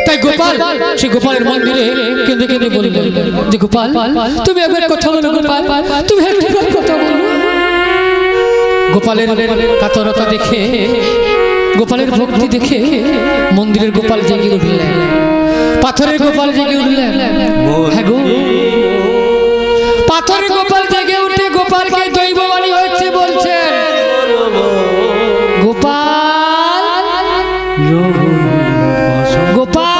Speaker 1: তাই গোপাল সেই গোপালের মন্দিরে কেঁদে কেঁদে বললেন যে গোপাল তুমি একবার কথা বলো, গোপাল তুমি একবার কথা বলো। গোপালের কাতরতা দেখে, গোপালের ভক্তি দেখে মন্দিরের গোপাল জেগে উঠলেন, পাথরের গোপাল জেগে উঠলেন। হ্যাঁ গো, পাথরের গোপাল জেগে উঠে গোপালকে দৈববাণী হচ্ছে বলছেন গোপাল গোপাল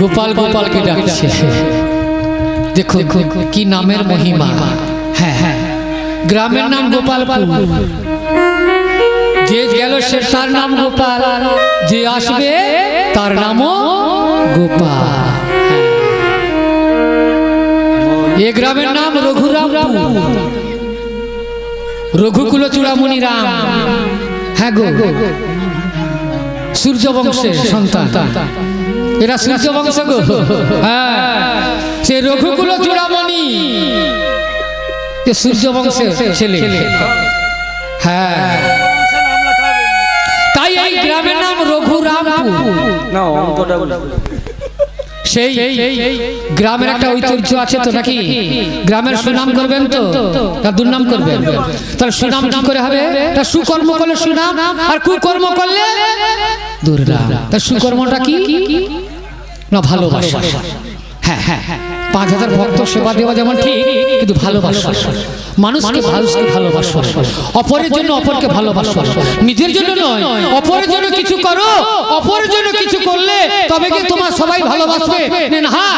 Speaker 1: গোপাল গোপালকে ডাকছে। দেখো কি নামের মহিমা। হ্যাঁ হ্যাঁ গ্রামের নাম গোপালপুর। যে গেল সে তার নাম গোপাল, যে আসবে তার নামও গোপাল। এ গ্রামের নাম রঘুরামপুর, রঘুকুল চূড়ামণি রাম। হ্যাঁ গো, সূর্য বংশের সন্তান এরা, সূর্য বংশ গো। হ্যাঁ সে রঘুকুল চূড়ামণি সূর্য বংশের ছেলে। হ্যাঁ তাই এই গ্রামের নাম রঘুরামপুর।
Speaker 2: না অঙ্কটা
Speaker 1: সেই গ্রামের একটা ঐতিহ্য আছে তো নাকি? গ্রামের সুনাম করবেন তো তার দুর্নাম করবেন, তার সুনাম কি করে হবে? তার সুকর্ম করলে সুনাম, আর কুকর্ম করলে দুর্নাম। তার সুকর্মটা কি না? ভালোবাসা। হ্যাঁ হ্যাঁ 5000 ভক্ত সেবা দেওয়া যেমন ঠিক, কিন্তু ভালোবাসা, মানুষকে ভালোবাসা, অপরের জন্য অপরকে ভালোবাসা, নিজের জন্য নয়, অপরের জন্য কিছু করো। অপরের জন্য কিছু করলে তবে কি তোমার সবাই ভালোবাসবে না? হ্যাঁ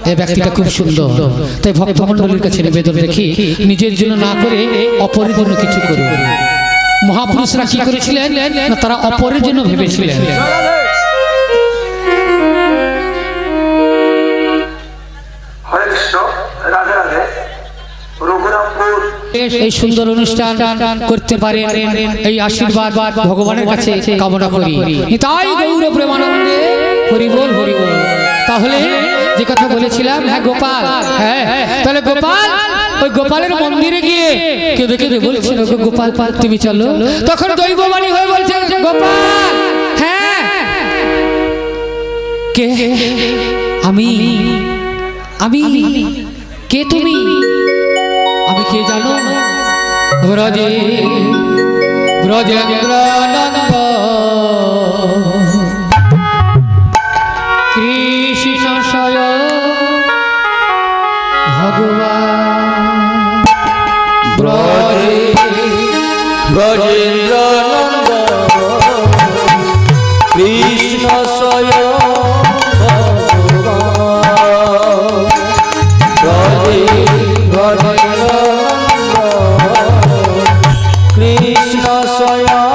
Speaker 1: এই ব্যক্তিটা খুব সুন্দর। তাই ভক্তমণ্ডলীর কাছে নিবেদন রেখে নিজের জন্য না করে অপরের জন্য কিছু করো। মহাপুরুষরা কি করেছিলেন না? তারা অপরের জন্য ভেবেছিলেন। এই সুন্দর অনুষ্ঠান করতে পারে এই আশীর্বাদ ভগবানের কাছে কামনা করি। তাই গৌর প্রেমানন্দে হরি বল হরি বল। তাহলে যে কথা বলেছিলাম, হ্যাঁ গোপাল, হ্যাঁ তাহলে গোপাল ওই গোপালের মন্দিরে গিয়ে কেঁদে কেঁদে বলছিল গোপাল তুমি চলো। তখন দৈববাণী হয়ে বলছে গোপাল হ্যাঁ কে? আমি আমি কে? তুমি? আমি কে জানো? ব্রজে ব্রজেন্দ্রানন্দ কৃষ্ণ স্বয়ং ভগবান। ব্রজে
Speaker 2: ব্রজেন্দ্রানন্দ কৃষ্ণ স্বয়ং কৃষ্ণ স্বয়ং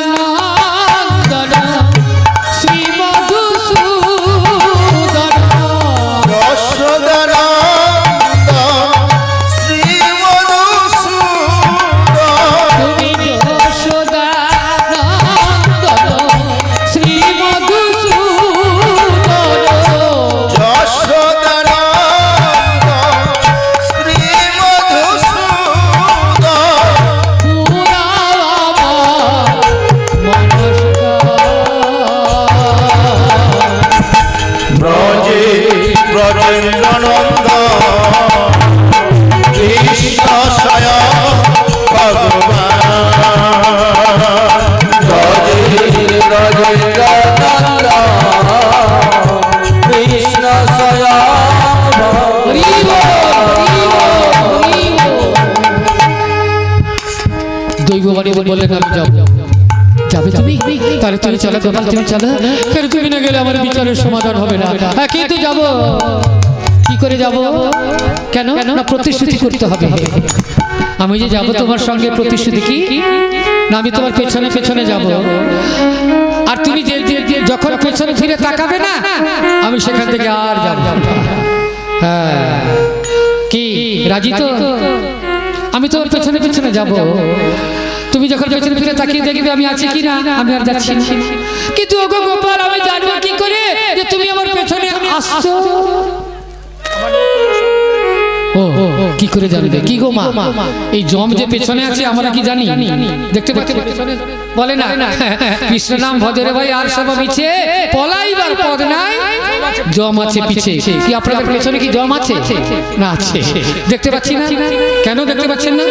Speaker 1: যশোদানন্দন শ্রী মধুসূদন তুমি যশোদানন্দন শ্রী মধুসূদন
Speaker 3: ব্রজেন্দ্রানন্দ কৃষ্ণ স্বয়ং ভগবান।
Speaker 2: কৃষ্ণ স্বয়ং
Speaker 1: দৈববাণী বললেন আমি যাব। যাবে তুমি? তাহলে তুমি চলো গোপাল, তুমি চলো। কেন তুমি না গেলে আমার বিচারের সমাধান হবে না। হ্যাঁ কিন্তু যাবো। কি করে যাব? কেন না প্রতিশ্রুতি করতে হবে। আমি যে যাব তোমার সঙ্গে, প্রতিশ্রুতি কি না আমি তোমার পেছনে পেছনে যাব, আর তুমি যখন পেছনে ফিরে তাকাবে না আমি সেখান থেকে আর যাব না। হ্যাঁ, কি রাজি তো? আমি তোমার পেছনে পেছনে যাব, তুমি যখন পেছনে ফিরে তাকিয়ে দেখবে আমি আছি কি না, আমি আর যাচ্ছি না। কিন্তু ওগো গোপাল, আমি জানবো কি করে যে তুমি আমার পেছনে আসছো? ও কি করে জানবে? কি গো মা, এই জম যে পেছনে আছে আমরা কি জানি? দেখতে পাচ্ছি বলে না, কৃষ্ণ নাম ভজরে ভাই আর সব মিছে পলাইবার পদ নাই, জম আছে পিছে। কি আপনাদের পেছনে কি জম আছে? না আছে, দেখতে পাচ্ছি না। কেন দেখতে পাচ্ছেন না?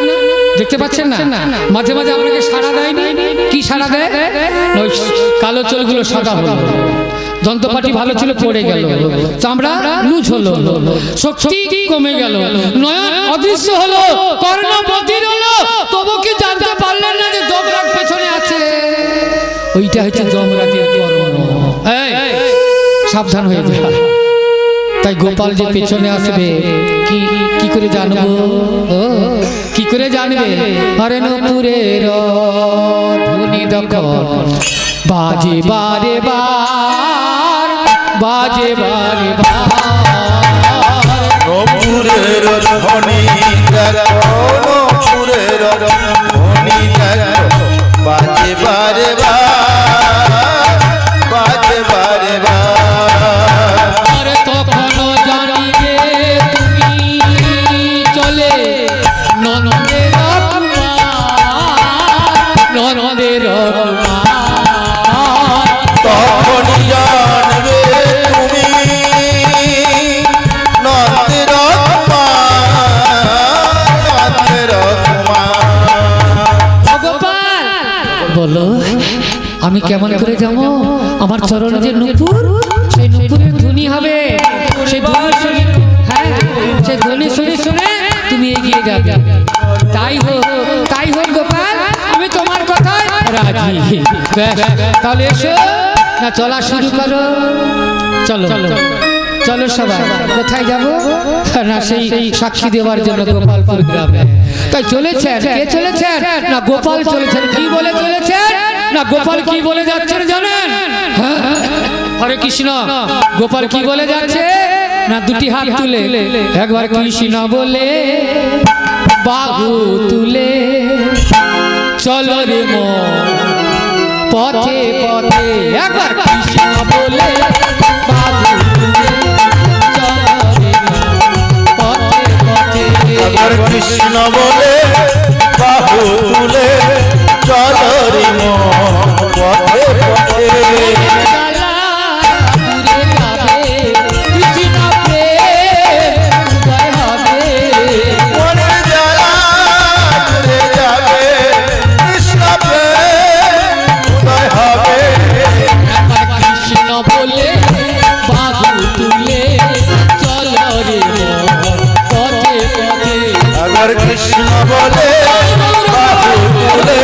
Speaker 1: দেখতে পাচ্ছেন না? মাঝে মাঝে আপনাকে সাড়া দেয়নি? কি সাড়া দেয়? ওই কালো চুলগুলো সাদা হলো, দন্তপাটি ভালো ছিল পড়ে গেল, চামড়া লুজ হলো, শক্তি কমে গেল, নয়ন অদৃশ্য হলো, কর্ণ বধির হলো, তবু কি জানতে পারলেন না যে যমরাজ পেছনে আছে? ওইটা হচ্ছে যমরাজের কর্ম। এই সাবধান হয়ে যা। তাই গোপাল যে পেছনে আসবে কি করে জানবো? ও কি করে জানবে? আরে নপুরের ধ্বনি দখল বাজে বারে বার, বাজে বারে বার,
Speaker 3: নপুরের ধ্বনি দেখো, নপুরের ধ্বনি দেখো, বাজে বারে বার, বাজে বারে বার।
Speaker 1: আরে তখনও জানিবে তুমি চলে ননদের কুমার, ননদের কুমার,
Speaker 3: তখন জানবে তুমি নন্দের কুমার, নন্দের কুমার।
Speaker 1: গোপাল বলো আমি কেমন করে যাবো? আমার চরণে যে নূপুর, সেই নূপুরের ধ্বনি হবে, সেই ধ্বনি শুনে, হ্যাঁ সেই ধ্বনি শুনে শুনে তুমি এগিয়ে যাবে। তাই হোক গোপাল, আমি তোমার কথায় রাজি। বেশ, তাহলে এসো না, চলা শুরু করো। চলো চলো সবাই। কোথায় যাব? না সেই সাক্ষী দেওয়ার জন্য গোপালপুর গ্রামে। তাই চলেছেন, কে চলেছেন? না গোপাল চলেছেন। কি বলে চলেছেন? না গোপাল কি বলে যাচ্ছেন জানেন? হরে কৃষ্ণ। গোপাল কি বলে যাচ্ছে? না দুটি হাত তুলে একবার কৃষ্ণ বলে, বাহু তুলে চলো রে মন পথে পথে, একবার কৃষ্ণ বলে বাহু তুলে চলো রে মন পথে পথে,
Speaker 3: আবার কৃষ্ণ বলে বাহু তুলে চলো রে মন পথে পথে। মনের জ্বালা দূরে যাবে, কৃষ্ণ প্রেম উদয় হবে।
Speaker 1: কৃষ্ণ বলে বাহু তুলে চলো রে মন পথে পথে,
Speaker 3: আবার কৃষ্ণ বলে বাহু তুলে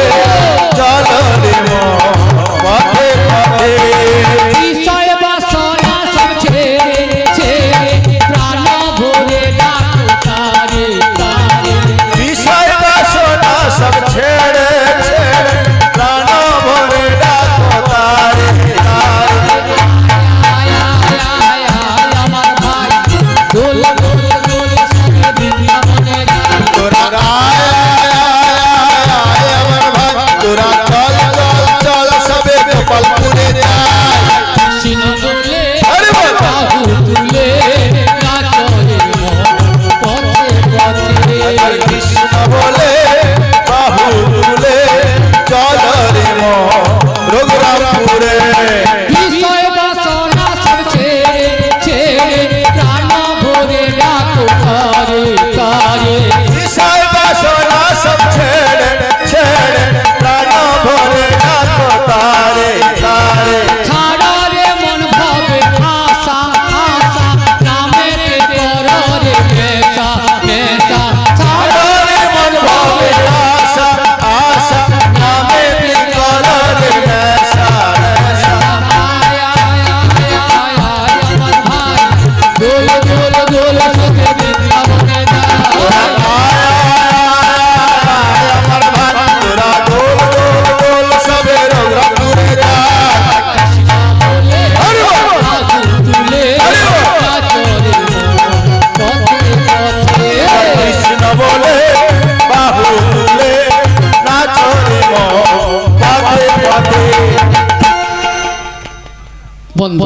Speaker 1: বন্ধ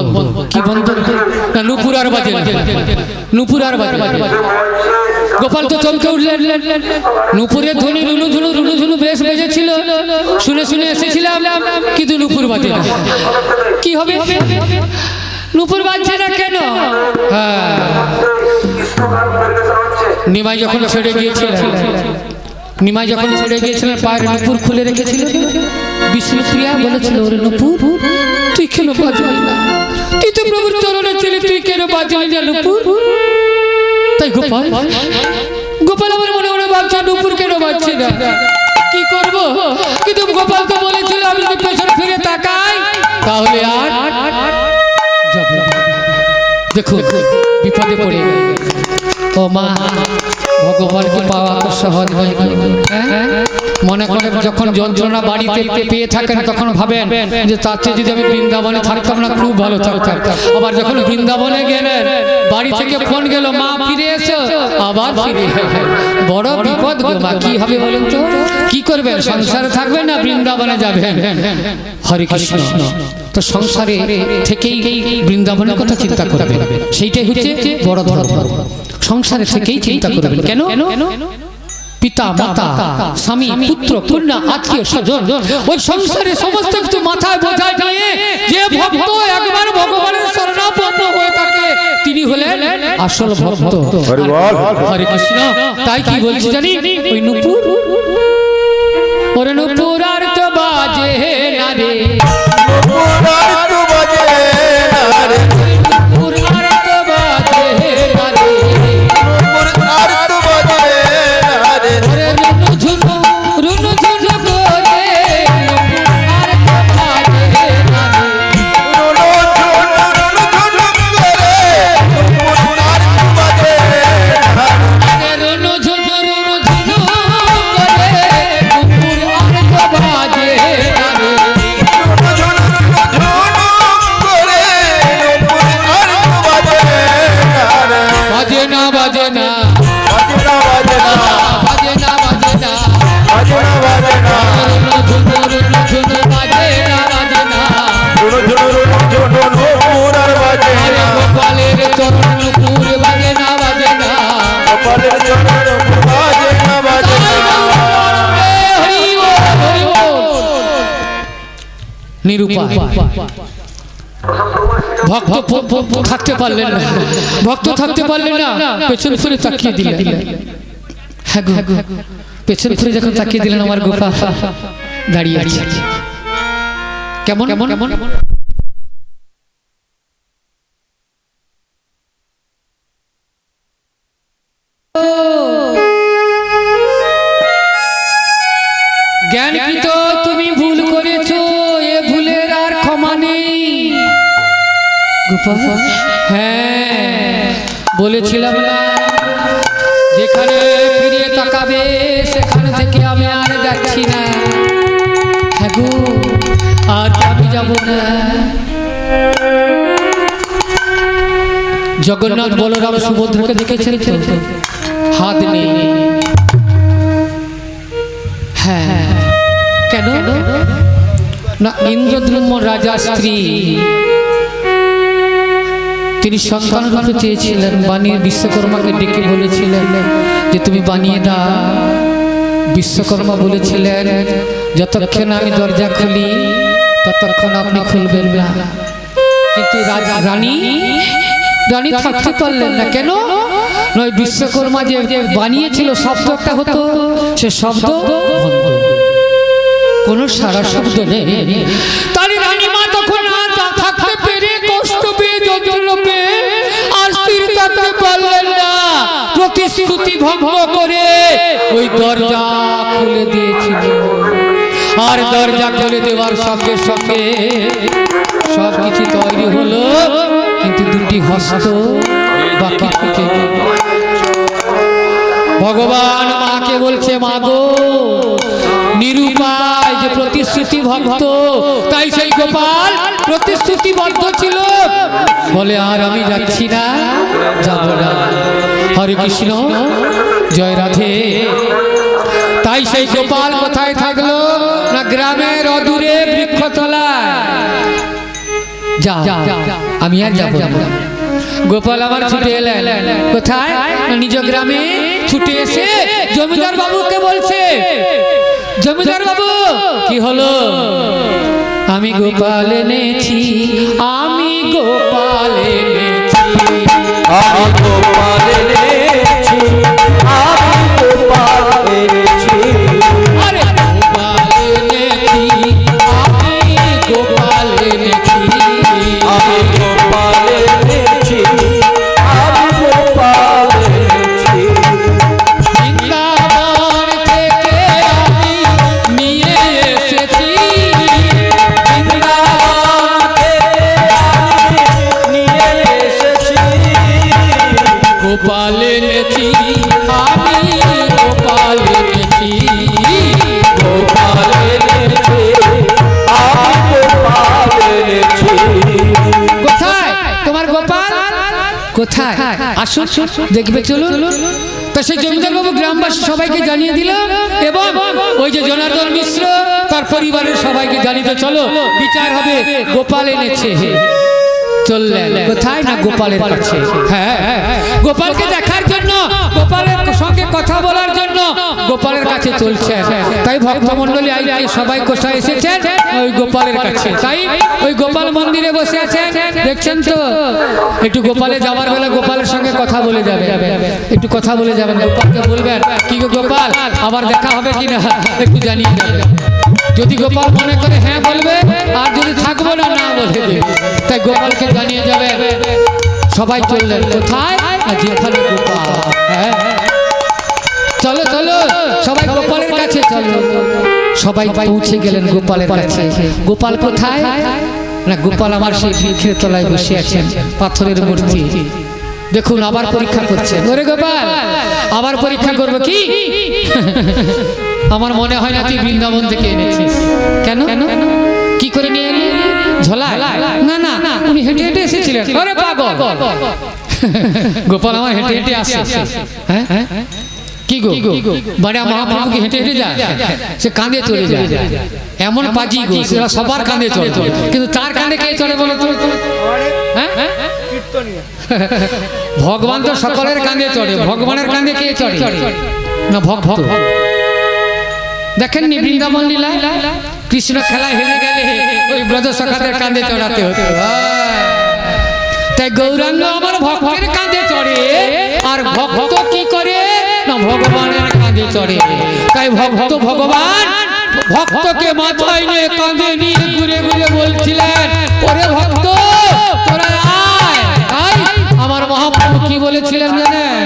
Speaker 1: কি বন্ধ না নুপুর আর বাজে না, নুপুর আর বাজে না। গোপাল তো চমকে উঠলেন, নুপুরের ধ্বনি রুনু ঝুনু রুনু ঝুনু বেশ বেজেছিল, শুনে শুনে এসেছিলাম, কিন্তু নুপুর বাজে না। কি হবে, নুপুর বাজছে না কেন? হ্যাঁ, নিমাই যখন ছেড়ে গিয়েছিলেন, নিমাই যখন ছেড়ে গিয়েছিলেন পায়ের নুপুর খুলে রেখেছিলেন। বিষ্ণুপ্রিয়া বলেছিল, ওরে নুপুর তুই কেন বাজলি না? তুই তো প্রভুর চরণে ছিলি, তুই কেন বাজলি না নুপুর? তাই গোপাল গোপাল আমার মনে মনে ভাবছে নুপুর কেন বাজছে না, কি করব? কিন্তু গোপাল তো বলেছিল আমি যদি পেছনে ফিরে তাকাই তাহলে আর যাব না। দেখো বিপদে পড়ে গেল। ও মা, ভগবানকে পাওয়া তো সহজ নয়। মনে করেন যখন যন্ত্রণা বাড়িতে পেয়ে থাকেন তখন ভাবেন যে তার চেয়ে যদি আমি বৃন্দাবনে থাকতাম না খুব ভালো থাকতাম। আবার যখন বৃন্দাবনে গেলেন বাড়ি থেকে ফোন গেল, মা ফিরে এসো, আবার ফিরে বড় বিপদ গো মা। কি হবে বলুন তো? কি করবেন? সংসারে থাকবেন না বৃন্দাবনে যাবেন? হরে কৃষ্ণ। তো সংসারে থেকেই বৃন্দাবনের কথা চিন্তা করবেন, সেইটাই হচ্ছে বড় ধর্ম। সংসারে থেকেই চিন্তা করবেন। কেন? পিতা মাতা স্বামী পুত্র কন্যা আত্মীয় স্বজন, ওই সংসারে সমস্ত কিছু মাথায় বোঝা নিয়ে যে ভক্ত একবার ভগবানের শরণাপন্ন হয়ে থাকে তিনি হলেন আসল ভক্ত। হরে কৃষ্ণ। তাই কি বলছি জানি, ওই নুপুর, ওরে নুপুর আর তো বাজে না রে,
Speaker 3: নুপুর আর তো বাজে না রে,
Speaker 1: নুপুর আর তো বাজে না রে,
Speaker 3: নুপুর আর তো বাজে না রে,
Speaker 1: ওরে রুনু ঝুনু করে নুপুর আর তো বাজে না রে,
Speaker 3: রুনু ঝুনু করে নুপুর আর তো বাজে না রে,
Speaker 1: আরে রুনু ঝুনু করে নুপুর আর তো বাজে না রে,
Speaker 3: রুনু ঝুনু করে নুপুর আর তো বাজে না রে,
Speaker 1: বাজে না বাজে না
Speaker 3: বাজে না বাজে না,
Speaker 1: বাজে না বাজে না,
Speaker 3: বাজে না বাজে না,
Speaker 1: রুনু ঝুনু বাজে না বাজে না,
Speaker 3: রুনু ঝুনু নুপুর আর বাজে
Speaker 1: আরে
Speaker 3: না,
Speaker 1: গোপালের চরণ নুপুর বাজে না বাজে না,
Speaker 3: কপালের চরণ নুপুর বাজে না বাজে না।
Speaker 1: হরি বল, হরি বল। নিরুপায় ভক্ত থাকতে পারলেন না, ভক্ত থাকতে পারলেন না, পেছন ফিরে তাকিয়ে দিলেন। হ্যাঁ গো, পেছন ফিরে যখন তাকিয়ে দিলেন আমার গোপাল দাঁড়িয়ে আছে। কেমন কেমন জ্ঞানকৃত তুমি ভুল করেছো, এ ভুলের আর ক্ষমা নেই। গোপাল, হ্যাঁ বলেছিলাম না যেখানে ফিরিয়ে তাকাবে সেখান থেকে আমি আর যাচ্ছি না। হ্যাঁ গো, আর আমি যাব না। জগন্নাথ বলরাম সুভদ্রাকে দেখেছেন তো, হাত নেই। হ্যাঁ, কেন না? ইন্দ্রদ্যুম্ন রাজা স্ত্রী তিনি সন্তান রূপে চেয়েছিলেন, বানিয়ে বিশ্বকর্মাকে ডেকে বলেছিলেন যে তুমি বানিয়ে দাও। বিশ্বকর্মা বলেছিলেন যতক্ষণ আমি দরজা খুলি ততক্ষণ আপনি খুলবেন না। কিন্তু রাজা রানী থাকতে পারলেন না। কেন? নয় বিশ্বকর্মা যে বানিয়েছিল শব্দটা হতো, সে শব্দ বন্ধ, কোনো সারা শব্দ নেই। তার রানীমা তখন আর থাকতে পেরে কষ্ট পেয়ে যন্ত্রণা পেয়ে আর স্থির থাকতে পারলেন না, প্রতিশ্রুতি ভঙ্গ করে ওই দরজা খুলে দিয়েছিল। আর দরজা খুলে দেওয়ার সঙ্গে সঙ্গে সব কিছু তৈরি হলো, কিন্তু দুটি হস্ত বাকি থেকে গেল। ভগবান মাকে বলছে, মা গো, নিরুপায় যে প্রতিশ্রুতি ভক্ত, তাই সেই গোপাল প্রতিশ্রুতিবদ্ধ ছিল বলে আর আমি যাচ্ছি না, যাব না। হরে কৃষ্ণ, জয় রাধে। তাই সেই গোপাল কোথায় থাকলো না? গ্রামের অদূরে বৃক্ষতলায়। যা আমি আর যাব না। গোপাল আবার ছুটে এলেন কোথায়? নিজ গ্রামে ছুটে এসে জমিদার বাবুকে বলছে, জমিদার বাবু কি হলো? আমি গোপাল এনেছি, আমি গোপাল এনেছি,
Speaker 2: আমি গোপাল এনেছি, আমি গোপাল এনেছি,
Speaker 1: আরে গোপাল এনেছি, আমি গোপাল এনেছি,
Speaker 2: আমি গোপাল এনেছি, আমি গোপাল এনেছি,
Speaker 1: বৃন্দাবন থেকে আমি নিয়ে এসেছি,
Speaker 2: বৃন্দাবন থেকে আমি নিয়ে এসেছি,
Speaker 1: গোপাল এনেছি, আমি গোপাল এনেছি,
Speaker 2: গোপাল এনেছি, আমি গোপাল এনেছি।
Speaker 1: কোথায় তোমার গোপাল? কোথায়? আসুন দেখবে, চলুন। তো সেই জমিদার বাবু গ্রামবাসী সবাইকে জানিয়ে দিল এবং ওই যে জনার্দন মিশ্র তার পরিবারের সবাইকে জানিয়ে, চলো বিচার হবে, গোপাল এনেছে। চললেন কোথায়? না গোপালের কাছে। হ্যাঁ, গোপালকে দেখার জন্য, গোপালের সঙ্গে কথা বলার জন্য গোপালের কাছে চলছেন। তাই ভক্তমণ্ডলী আজকে সবাই কোথায় এসেছেন? ওই গোপালের কাছে। তাই ওই গোপাল মন্দিরে বসে আছেন, দেখছেন তো? একটু গোপালে যাওয়ার বেলা গোপালের সঙ্গে কথা বলে যাবে, একটু কথা বলে যাবেন, গোপালকে বলবেন কি গো গোপাল আবার দেখা হবে কিনা একটু জানিয়ে যাবে। যদি গোপাল মনে করে হ্যাঁ বলবে, আর যদি থাকবো না না বলে দেবে। তাই গোপালকে জানিয়ে যাবে। সবাই চললেন কোথায়? যেখানে গোপাল। হ্যাঁ, চলো চলো সবাই গোপালের কাছে চলো। সবাই পৌঁছে গেলেন গোপালের কাছে। গোপাল কোথায়? না গোপাল আমার সেই বৃক্ষের তলায় বসে আছেন, পাথরের মূর্তি। দেখুন আবার পরীক্ষা করছেন। ওরে গোপাল আবার পরীক্ষা করবো কি? আমার মনে হয় না তুই বৃন্দাবন থেকে এনেছিস। কেন? কি করে নিয়ে এলি? ঝোলা? না না, উনি হেঁটে হেঁটে এসেছিলেন। আরে পাগল, গোপাল আমার হেঁটে হেঁটে আসে। হ্যাঁ, কি গো বাড়ি মহাপ্রভু কি হেঁটে হেঁটে যায়? সে কাঁধে চড়ে যায়, এমন পাজি গো, সেটা সবার কাঁধে চড়ে, কিন্তু তার কাঁধে কে চড়ে বলো তো? হ্যাঁ, ভগবান তো সকলের কাঁধে চড়ে, ভগবানের কাঁধে কে চড়ে? না ভক্ত। দেখেননি বৃন্দাবন লীলা? কৃষ্ণ খেলায় হেরে গেলে ওই ব্রজ সখাদের কাঁধে চড়াতে হতো। তাই গৌরাঙ্গ আমার ভক্তের কাঁধে চড়ে, আর ভক্ত কি করে? না ভগবানের কাঁধে চড়ে। তাই ভক্ত ভগবান ভক্তকে মাথায় নিয়ে কাঁধে নিয়ে ঘুরে ঘুরে বলছিলেন, ওরে ভক্ত তোরা আয়। তাই আমার মহাপ্রভু কি বলেছিলেন জানেন?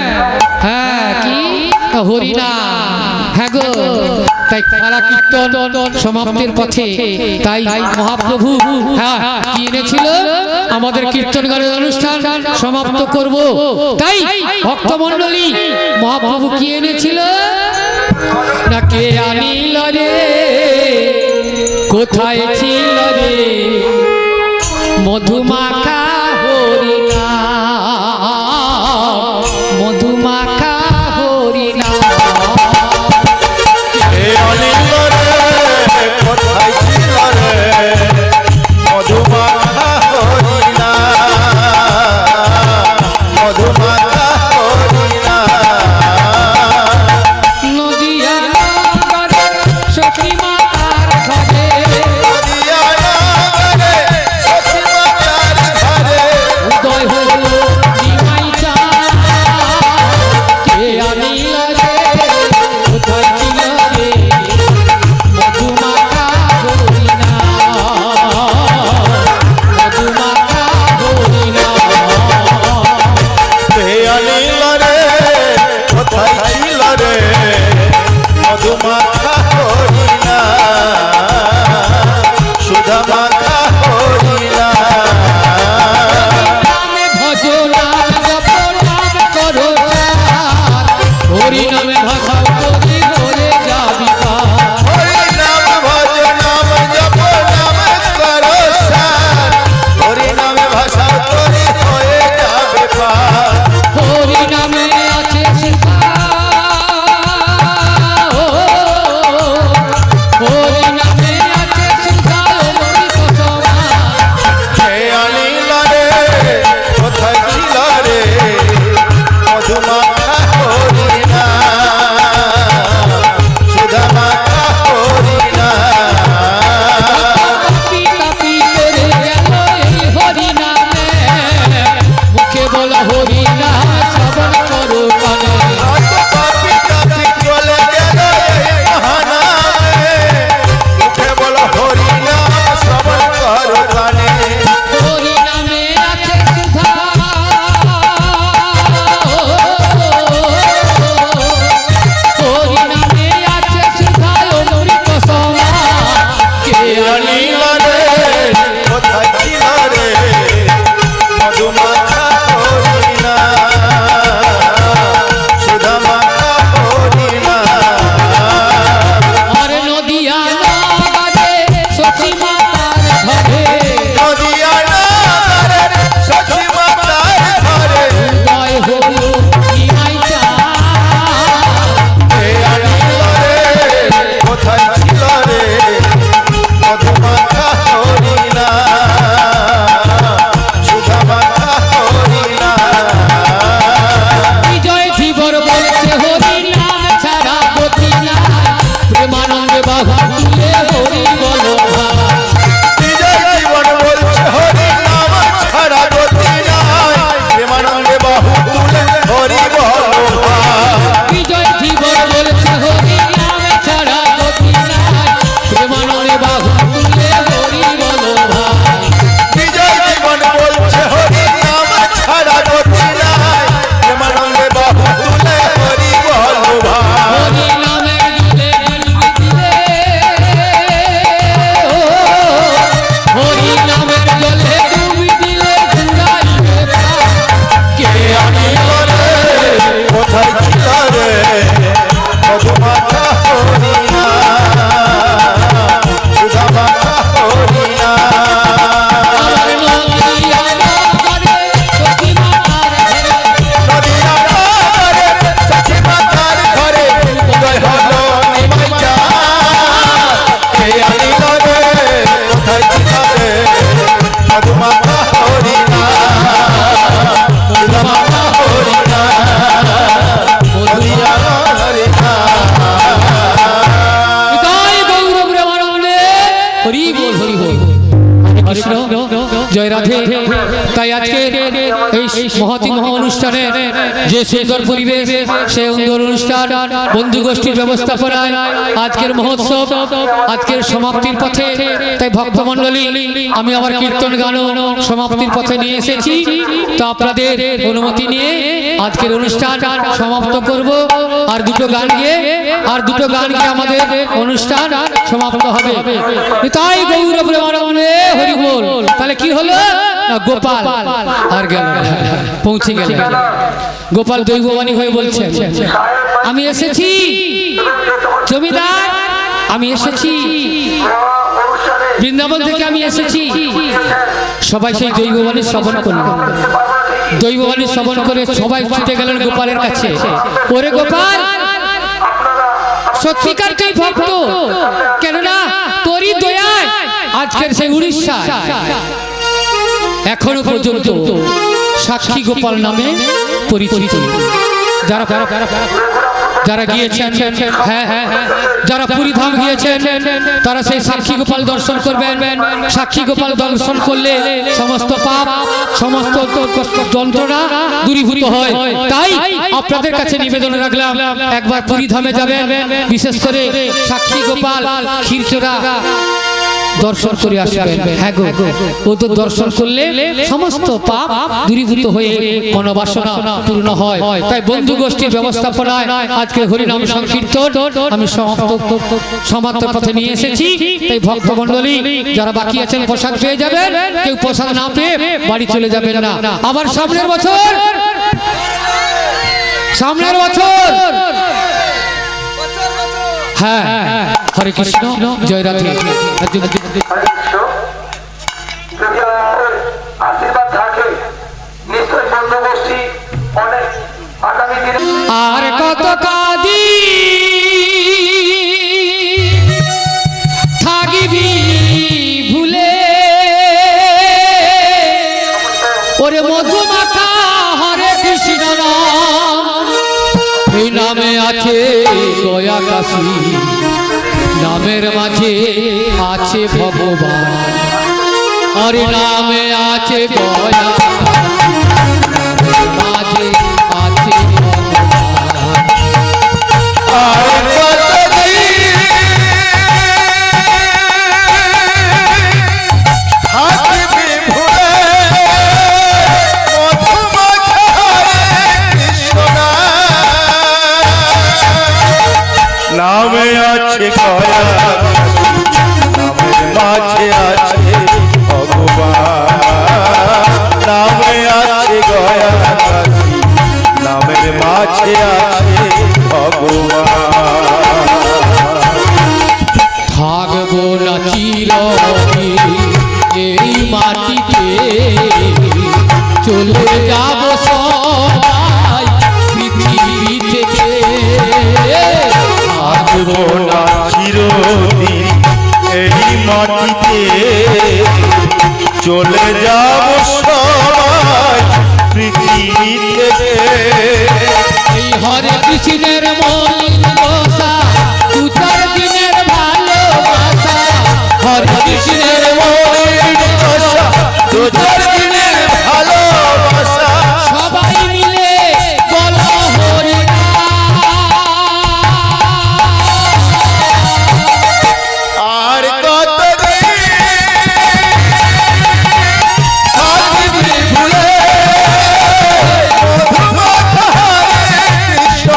Speaker 1: হ্যাঁ, কি? হরিনাম। হ্যাঁ গো, তাই পালা কীর্তন সমাপ্তির পথে। তাই মহাপ্রভু হ্যাঁ কি এনেছিল? আমাদের কীর্তন গানের অনুষ্ঠান সমাপ্ত করব। তাই ভক্তমণ্ডলী মহাপ্রভু কি এনেছিল? না কে আনিল রে, কোথায় ছিল রে মধুমাখা হরিনাম, মধুমাখা হরিনাম।
Speaker 3: কোথায় ছিল রে মধুমাখা হরিনাম, মধুমাখা হরিনাম।
Speaker 1: নদিয়া নগরে সখী মাতার ঘরে,
Speaker 3: নদিয়া নগরে সখী মাতার ঘরে
Speaker 1: উদয় হলো নিমাই চাঁদ। কে আনিল রে, কোথায় ছিল রে মধুমাখা হরিনাম, মধুমাখা হরিনাম।
Speaker 3: কে আনিল রে, কোথায় ছিল রে মধুমাখা হরিনাম, সুধামাখা হরিনাম।
Speaker 1: নামে ভজ নাম জপ নাম করো চার, হরি নামে ভাষা করি হরে যাবি পার।
Speaker 3: হরিনাম ভজ নাম জপ নাম করো সার, হরিনামে ভাষা করি হয়ে যাবে পার।
Speaker 1: হরি নামে আছে সীতা, হরি নামে আছে সীতা, হরি হরি বল হরি বল কৃষ্ণ জয় রাধে। তাই আজকে এই মহতি মহা অনুষ্ঠানে যে সুন্দর পরিবেশ, সেই সুন্দর অনুষ্ঠান বন্ধু গোষ্ঠীর ব্যবস্থাপনায় আজকের মহোৎসব আজকের সমাপ্তির পথে। তাই ভক্তমণ্ডলী, আমি আমার কীর্তন গানও সমাপ্তির পথে নিয়ে এসেছি। তো আপনাদের অনুমতি নিয়ে আজকের অনুষ্ঠান সমাপ্ত করব। আর দুটো গান গিয়ে আমাদের অনুষ্ঠান সমাপ্ত হবে। তাই গৌর প্রেমানন্দে হরি বল। তাহলে কি হলো না, গোপাল আর গেল, পৌঁছে গেল। গোপাল দৈববাণী হয়ে বলছেন, আমি এসেছি জমিদার, আমি এসেছি বৃন্দাবন থেকে, আমি এসেছি। সবাই সেই দৈববাণী শ্রবণ করল। দৈববাণী শ্রবণ করে সবাই ছুটে গেলেন গোপালের কাছে। ওরে গোপাল, সত্যিকার তুই ভক্ত, কেননা তোরই দয়ায় আজকের সেই উড়িষ্যা এখনো পর্যন্ত সাক্ষী গোপাল নামে পরিচিত। যারা গিয়েছেন, হ্যাঁ হ্যাঁ, যারা পুরী ধাম গিয়েছেন তারা সেই সাক্ষী গোপাল দর্শন করবেন। সাক্ষী গোপাল দর্শন করলে সমস্ত পাপ, সমস্ত যন্ত্রণা দূরীভূত হয়। তাই আপনাদের কাছে নিবেদন রাখলাম, একবার পুরী ধামে যাবেন, বিশেষ করে সাক্ষী গোপাল ক্ষীরচোরা দর্শন করে আসবেন। হ্যাঁ গো, ও তো দর্শন করলে সমস্ত পাপ দূরীভূত হয়ে মনোবাসনা পূর্ণ হয়। তাই বন্ধু গোষ্ঠীর ব্যবস্থাপনায় আজকে হরিনাম সংকীর্তন আমি সমাপ্ত পথে নিয়ে এসেছি। তাই ভক্তমণ্ডলী যারা বাকি আছেন প্রসাদ পেয়ে যাবেন, কেউ প্রসাদ না পেয়ে বাড়ি চলে যাবেন না। আবার সামনের বছর হ্যাঁ, হরে কৃষ্ণ জয় রাধে।
Speaker 4: আশীর্বাদ থাকে নিশ্চয় বন্ধু গোষ্ঠী অনেক আগামী দিনে
Speaker 1: আর কত কাদি থাকিবি ভুলে, ওরে মধুমাখা হরে কৃষ্ণ নাম, এই নামে আছে গয়া কাশী, নামের মাঝে আছে ভগবান, আর নামে আছে গয়া মাঝে আছে ভগবান।
Speaker 3: আর কতদিন থাকিবি ভুলে, মধুমাখা কৃষ্ণ নামে আছে গয়া, নামের মাঝে আছে ভগবান, নামে আছে গয়া, নামের মাঝে আছে ভগবান।
Speaker 1: থাকবো না চিরদিন এই মাটিতে, চলে যাব সবাই পৃথিবী থেকে।
Speaker 3: থাকবো না চিরদিন এই মাটিতে, চলে যাব সবাই পৃথিবী থেকে।
Speaker 1: এই হরে কৃষ্ণের মনসা, দু চার দিনের ভালোবাসা, হরে কৃষ্ণের
Speaker 3: মনসা, দু চার দিনের ভালোবাসা,
Speaker 1: সবাই মিলে বলো হরি
Speaker 3: আর কতদিন থাকিবি ভুলে, মধুমাখা কৃষ্ণ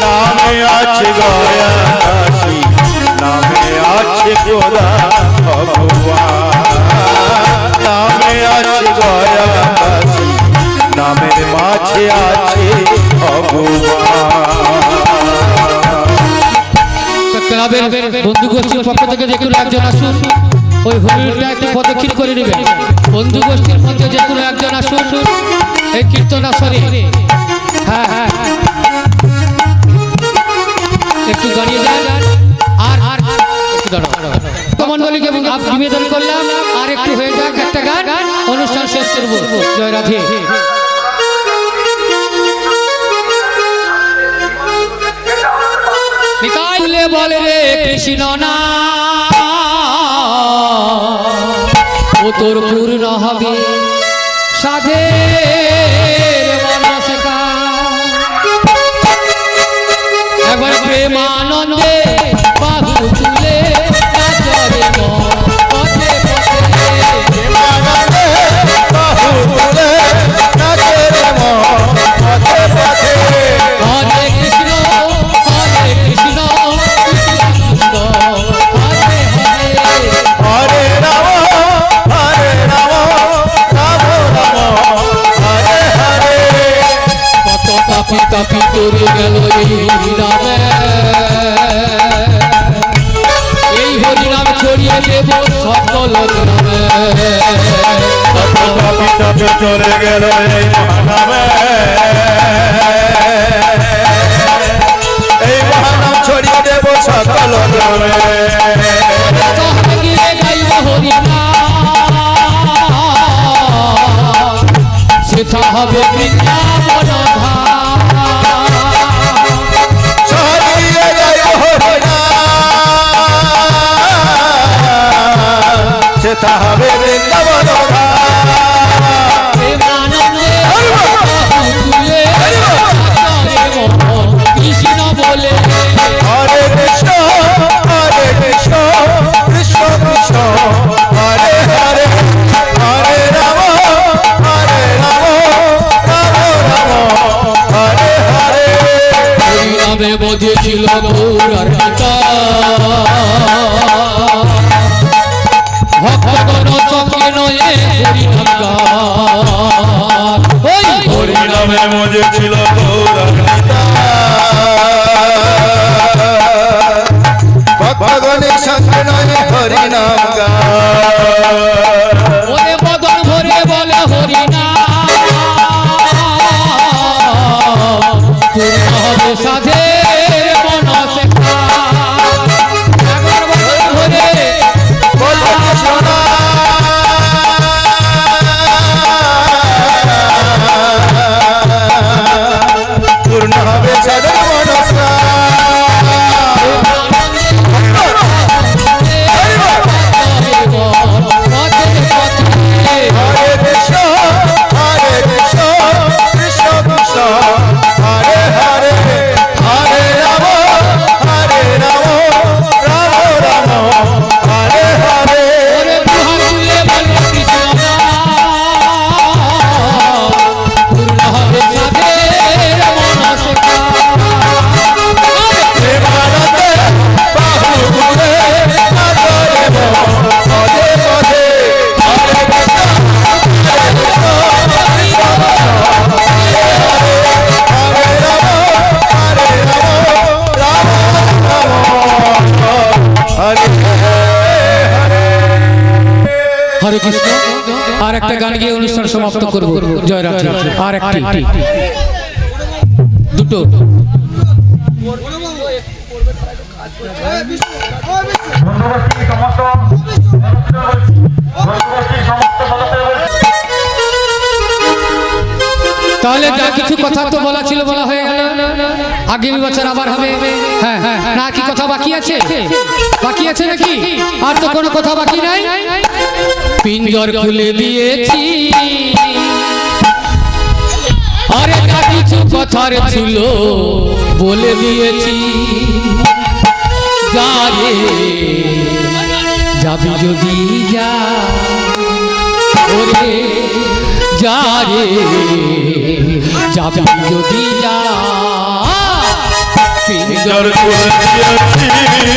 Speaker 3: নামে আছে গয়া কাশী, নামে আছে খোদা ভগবান, নামে আছে গয়া কাশী, নামের মাঝে আছে ভগবান।
Speaker 1: ক্লাবের বন্ধু গোষ্ঠীর পক্ষ থেকে যে কোনো একজন আসুন, ওই হরিটা একটু পদক্ষেপ করে নেবেন। বন্ধু গোষ্ঠীর মধ্যে যে কোনো একজন আসুন এই কীর্তন আসরে। হ্যাঁ হ্যাঁ, একটু দাঁড়িয়ে যান। আর একটু দাঁড়াও, মণ্ডলীকে নিবেদন করলাম আর একটু হয়ে যাক একটা গান, অনুষ্ঠান শেষ করবো। জয় রাধে।
Speaker 4: এটা আমাদের
Speaker 1: নিতাই বলে বলে রে কৃষ্ণ না ও তোর পূর্ণ হবে সাধের মনস্কা একবার প্রেমানন্দে বাহু তুলে নাচরে পথে পথে
Speaker 3: আনন্দে বাহু তুলে নাচে রে মন পথে পথে।
Speaker 1: হরে কৃষ্ণ কৃষ্ণ কৃষ্ণ হরে হরে
Speaker 3: হরে রাম রাম রাম হরে হরে।
Speaker 1: কত তাপি তাপি তোরে গেল এই হরিনামে এই হরিনাম ছড়িয়ে দেব সকল গ্রামে
Speaker 3: তপি তপি চলে গেল এই মহানামে, এই মহানাম ছড়িয়ে দেব সকল গ্রামে।
Speaker 1: তাহলে গিয়ে গাইব হরিনাম সেটা হবে বৃন্দাবন ধাম
Speaker 3: ছড়িয়ে যাই হরিনাম, সেটা হবে বৃন্দাবন ধাম।
Speaker 1: প্রেমানন্দে বাহু তুলে নাচরে মন কৃষ্ণ বলে
Speaker 3: হরে কৃষ্ণ কৃষ্ণ কৃষ্ণ হরে হরে। হরে রাম রাম রাম হরে হরে।
Speaker 1: হরিনামে মধ্যে ছিল গৌরার পিতা ভক্তগণ সঙ্গে নয়ে হরিনাম গান। ওই
Speaker 3: হরিনামে মজে ছিল গৌরগীতা, ভক্তগণের সঙ্গে নয় হরিনাম গান।
Speaker 1: ওরে বদন ভরে বলে হরিনাম পূর্ণ হবে সাধের মনস্কা একবার বদন ভরে
Speaker 3: বল কৃষ্ণ পূর্ণ হবে সাধন মনস্কা। হরে কৃষ্ণ কৃষ্ণ কৃষ্ণ হরে হরে। হরে রাম রাম রাম হরে হরে। প্রেমানন্দে বাহু তুলে নাচরে মন পথে পথে। হরে কৃষ্ণ হরে রাম রাম হরে হরে।
Speaker 1: হরে কৃষ্ণ আর একটা গান গিয়ে অনুষ্ঠান সমাপ্ত করব জয় রাধে আর একটি দুটো
Speaker 4: বন্ধুগোষ্ঠী সমস্ত বন্ধুগোষ্ঠীর সমস্ত সদস্যদের বলছি
Speaker 1: তাহলে যা কিছু কথা তো বলা ছিল বলা হয়ে গেল আগামী বছর আবার হবে হ্যাঁ না কি কথা বাকি আছে নাকি আর তো কোনো কথা বাকি নাই পিঞ্জর খুলে দিয়েছি আরে যা কিছু কথার ছিল বলে দিয়েছি যা রে যাবি যদি যা ওরে যা রে যাবি যদি যা
Speaker 3: জর করে দিয়েছি